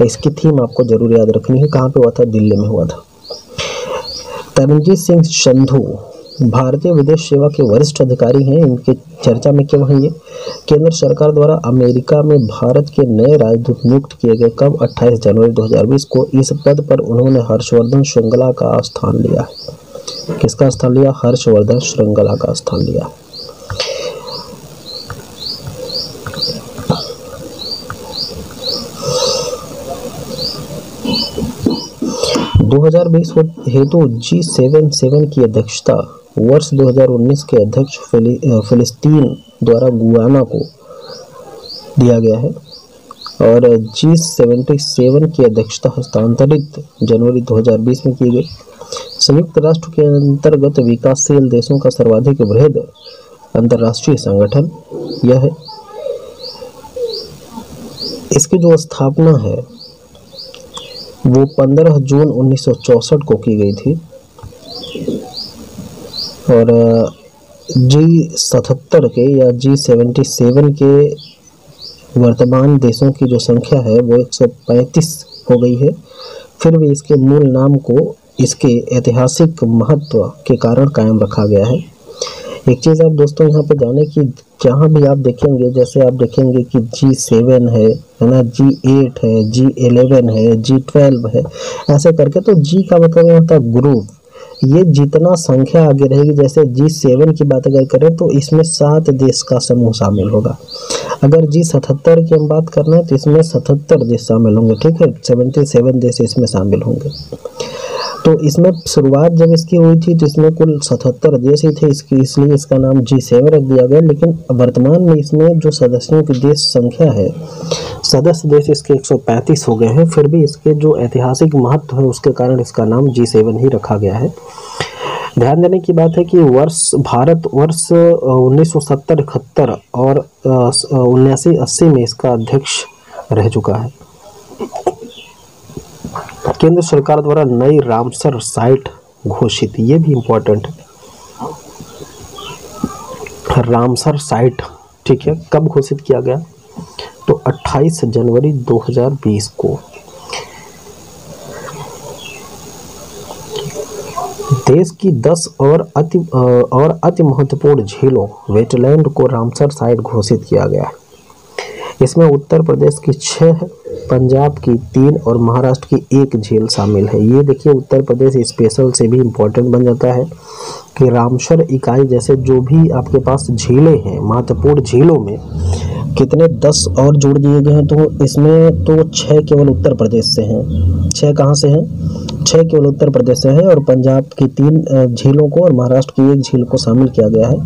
इसकी थीम आपको जरूर याद रखनी है। कहाँ पे हुआ था? दिल्ली में हुआ था। तरनजीत सिंह संधू भारतीय विदेश सेवा के वरिष्ठ अधिकारी हैं। इनके चर्चा में क्यों है ये? केंद्र सरकार द्वारा अमेरिका में भारत के नए राजदूत नियुक्त किए गए। कब? 28 जनवरी 2020 को। इस पद पर उन्होंने हर्षवर्धन श्रृंगला का स्थान लिया है। किसका स्थान लिया? हर्षवर्धन श्रृंगला का स्थान लिया। 2020 हेतु G77 की अध्यक्षता वर्ष 2019 के अध्यक्ष फिलिस्तीन द्वारा गुयाना को दिया गया है और G77 की अध्यक्षता हस्तांतरित जनवरी 2020 में की गई। संयुक्त राष्ट्र के अंतर्गत विकासशील देशों का सर्वाधिक वृहद अंतर्राष्ट्रीय संगठन यह है। इसकी जो स्थापना है वो 15 जून 1964 को की गई थी और G77 के या G77 के वर्तमान देशों की जो संख्या है वो 135 हो गई है। फिर भी इसके मूल नाम को इसके ऐतिहासिक महत्व के कारण कायम रखा गया है। एक चीज़ आप दोस्तों यहाँ पे जाने कि जहाँ भी आप देखेंगे, जैसे आप देखेंगे कि G7 है ना, G8 है, G11 है, G12 है, ऐसे करके तो G का मतलब यहाँ होता है ग्रुप। ये जितना संख्या आगे रहेगी, जैसे G7 की बात अगर करें तो इसमें 7 देश का समूह शामिल होगा। अगर G77 की हम बात कर रहे हैं तो इसमें 77 देश शामिल होंगे। ठीक है, 77 देश इसमें शामिल होंगे। तो इसमें शुरुआत जब इसकी हुई थी तो इसमें कुल 77 देश ही थे, इसलिए इसका नाम G7 रख दिया गया। लेकिन वर्तमान में इसमें जो सदस्यों की देश संख्या है, सदस्य देश इसके 135 हो गए हैं। फिर भी इसके जो ऐतिहासिक महत्व है उसके कारण इसका नाम G7 ही रखा गया है। ध्यान देने की बात है कि भारत वर्ष 1970-71 और 79-80 में इसका अध्यक्ष रह चुका है। केंद्र सरकार द्वारा नई रामसर साइट घोषित, ये भी इम्पोर्टेंट है। रामसर साइट, ठीक है, कब घोषित किया गया? तो 28 जनवरी 2020 को। देश की 10 और अति महत्वपूर्ण झीलों वेटलैंड को रामसर साइट घोषित किया गया है। इसमें उत्तर प्रदेश की 6, पंजाब की 3 और महाराष्ट्र की 1 झील शामिल है। ये देखिए उत्तर प्रदेश स्पेशल से भी इम्पोर्टेंट बन जाता है कि रामसर इकाई जैसे जो भी आपके पास झीलें हैं, महत्वपूर्ण झीलों में कितने 10 और जोड़ दिए गए हैं। तो इसमें तो 6 केवल उत्तर प्रदेश से हैं। 6 कहाँ से हैं? 6 केवल उत्तर प्रदेश से हैं और पंजाब की 3 झीलों को और महाराष्ट्र की 1 झील को शामिल किया गया है।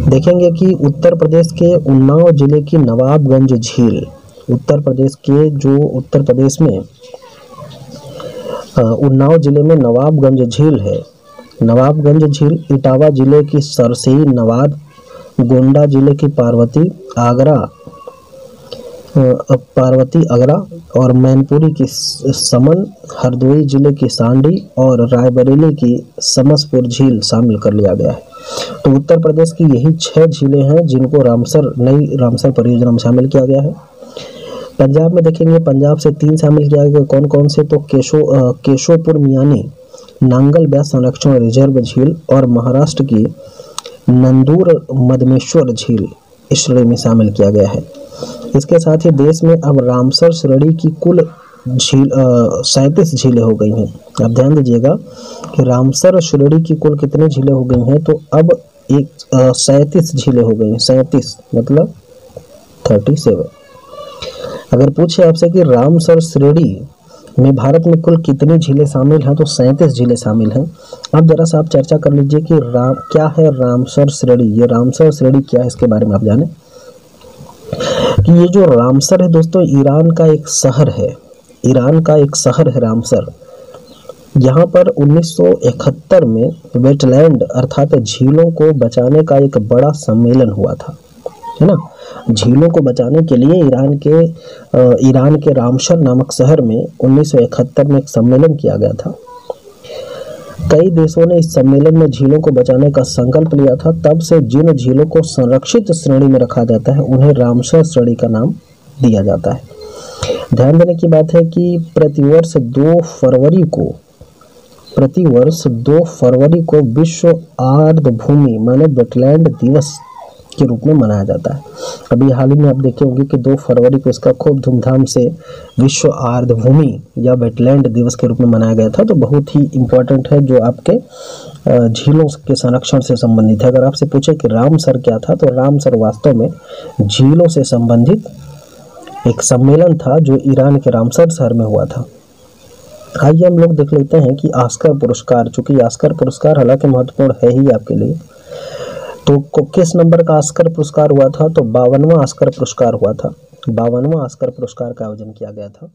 देखेंगे कि उत्तर प्रदेश के उन्नाव जिले की नवाबगंज झील, उत्तर प्रदेश में उन्नाव जिले में नवाबगंज झील है। नवाबगंज झील इटावा जिले की सरसई नवाब, गोंडा जिले की पार्वती अगरा और मैनपुरी की समन, हरदोई जिले की सांडी और रायबरेली की समसपुर झील शामिल कर लिया गया है। तो उत्तर प्रदेश की यही 6 झीलें हैं जिनको नई रामसर परियोजना में शामिल किया गया है। पंजाब में देखेंगे, पंजाब से 3 शामिल किया गया। कौन कौन से? तो केशोपुर मियानी नांगल ब्यास संरक्षण रिजर्व झील और महाराष्ट्र की नंदूर मदमेश्वर झील इस श्रेणी में शामिल किया गया है। इसके साथ ही देश में अब रामसर श्रेणी की कुल 37 झीलें हो गई हैं। आप ध्यान दीजिएगा कि रामसर श्रेणी की कुल कितनी झीलें हो गई हैं, तो अब 37 झीलें हो गई हैं। 37 मतलब 37। अगर पूछे आपसे कि रामसर श्रेणी में भारत में कुल कितनी झीलें शामिल हैं, तो 37 झीलें शामिल हैं। अब जरा सा आप चर्चा कर लीजिए कि क्या है रामसर श्रेणी। ये रामसर श्रेणी क्या है, इसके बारे में आप जाने कि ये जो रामसर है दोस्तों, ईरान का एक शहर है रामसर। यहाँ पर 1971 में वेटलैंड अर्थात झीलों को बचाने का एक बड़ा सम्मेलन हुआ था। है ना। झीलों को बचाने के लिए ईरान के रामसर नामक शहर में 1971 में एक सम्मेलन किया गया था। कई देशों ने इस सम्मेलन में झीलों को बचाने का संकल्प लिया था। तब से जिन झीलों को संरक्षित श्रेणी में रखा जाता है उन्हें रामसर श्रेणी का नाम दिया जाता है। ध्यान देने की बात है कि प्रतिवर्ष 2 फरवरी को विश्व आर्द्रभूमि माने वेटलैंड दिवस के रूप में मनाया जाता है। अभी हाल ही में आप देखे होंगे कि 2 फरवरी को इसका खूब धूमधाम से विश्व आर्द्रभूमि या वेटलैंड दिवस के रूप में मनाया गया था। तो बहुत ही इम्पोर्टेंट है, जो आपके झीलों के संरक्षण से संबंधित है। अगर आपसे पूछे कि रामसर क्या था, तो रामसर वास्तव में झीलों से संबंधित एक सम्मेलन था जो ईरान के रामसर शहर में हुआ था। आइए हम लोग देख लेते हैं कि ऑस्कर पुरस्कार, चूंकि ऑस्कर पुरस्कार हालांकि महत्वपूर्ण है ही आपके लिए, तो किस नंबर का ऑस्कर पुरस्कार हुआ था, तो 52वां ऑस्कर पुरस्कार हुआ था। 52वां ऑस्कर पुरस्कार का आयोजन किया गया था।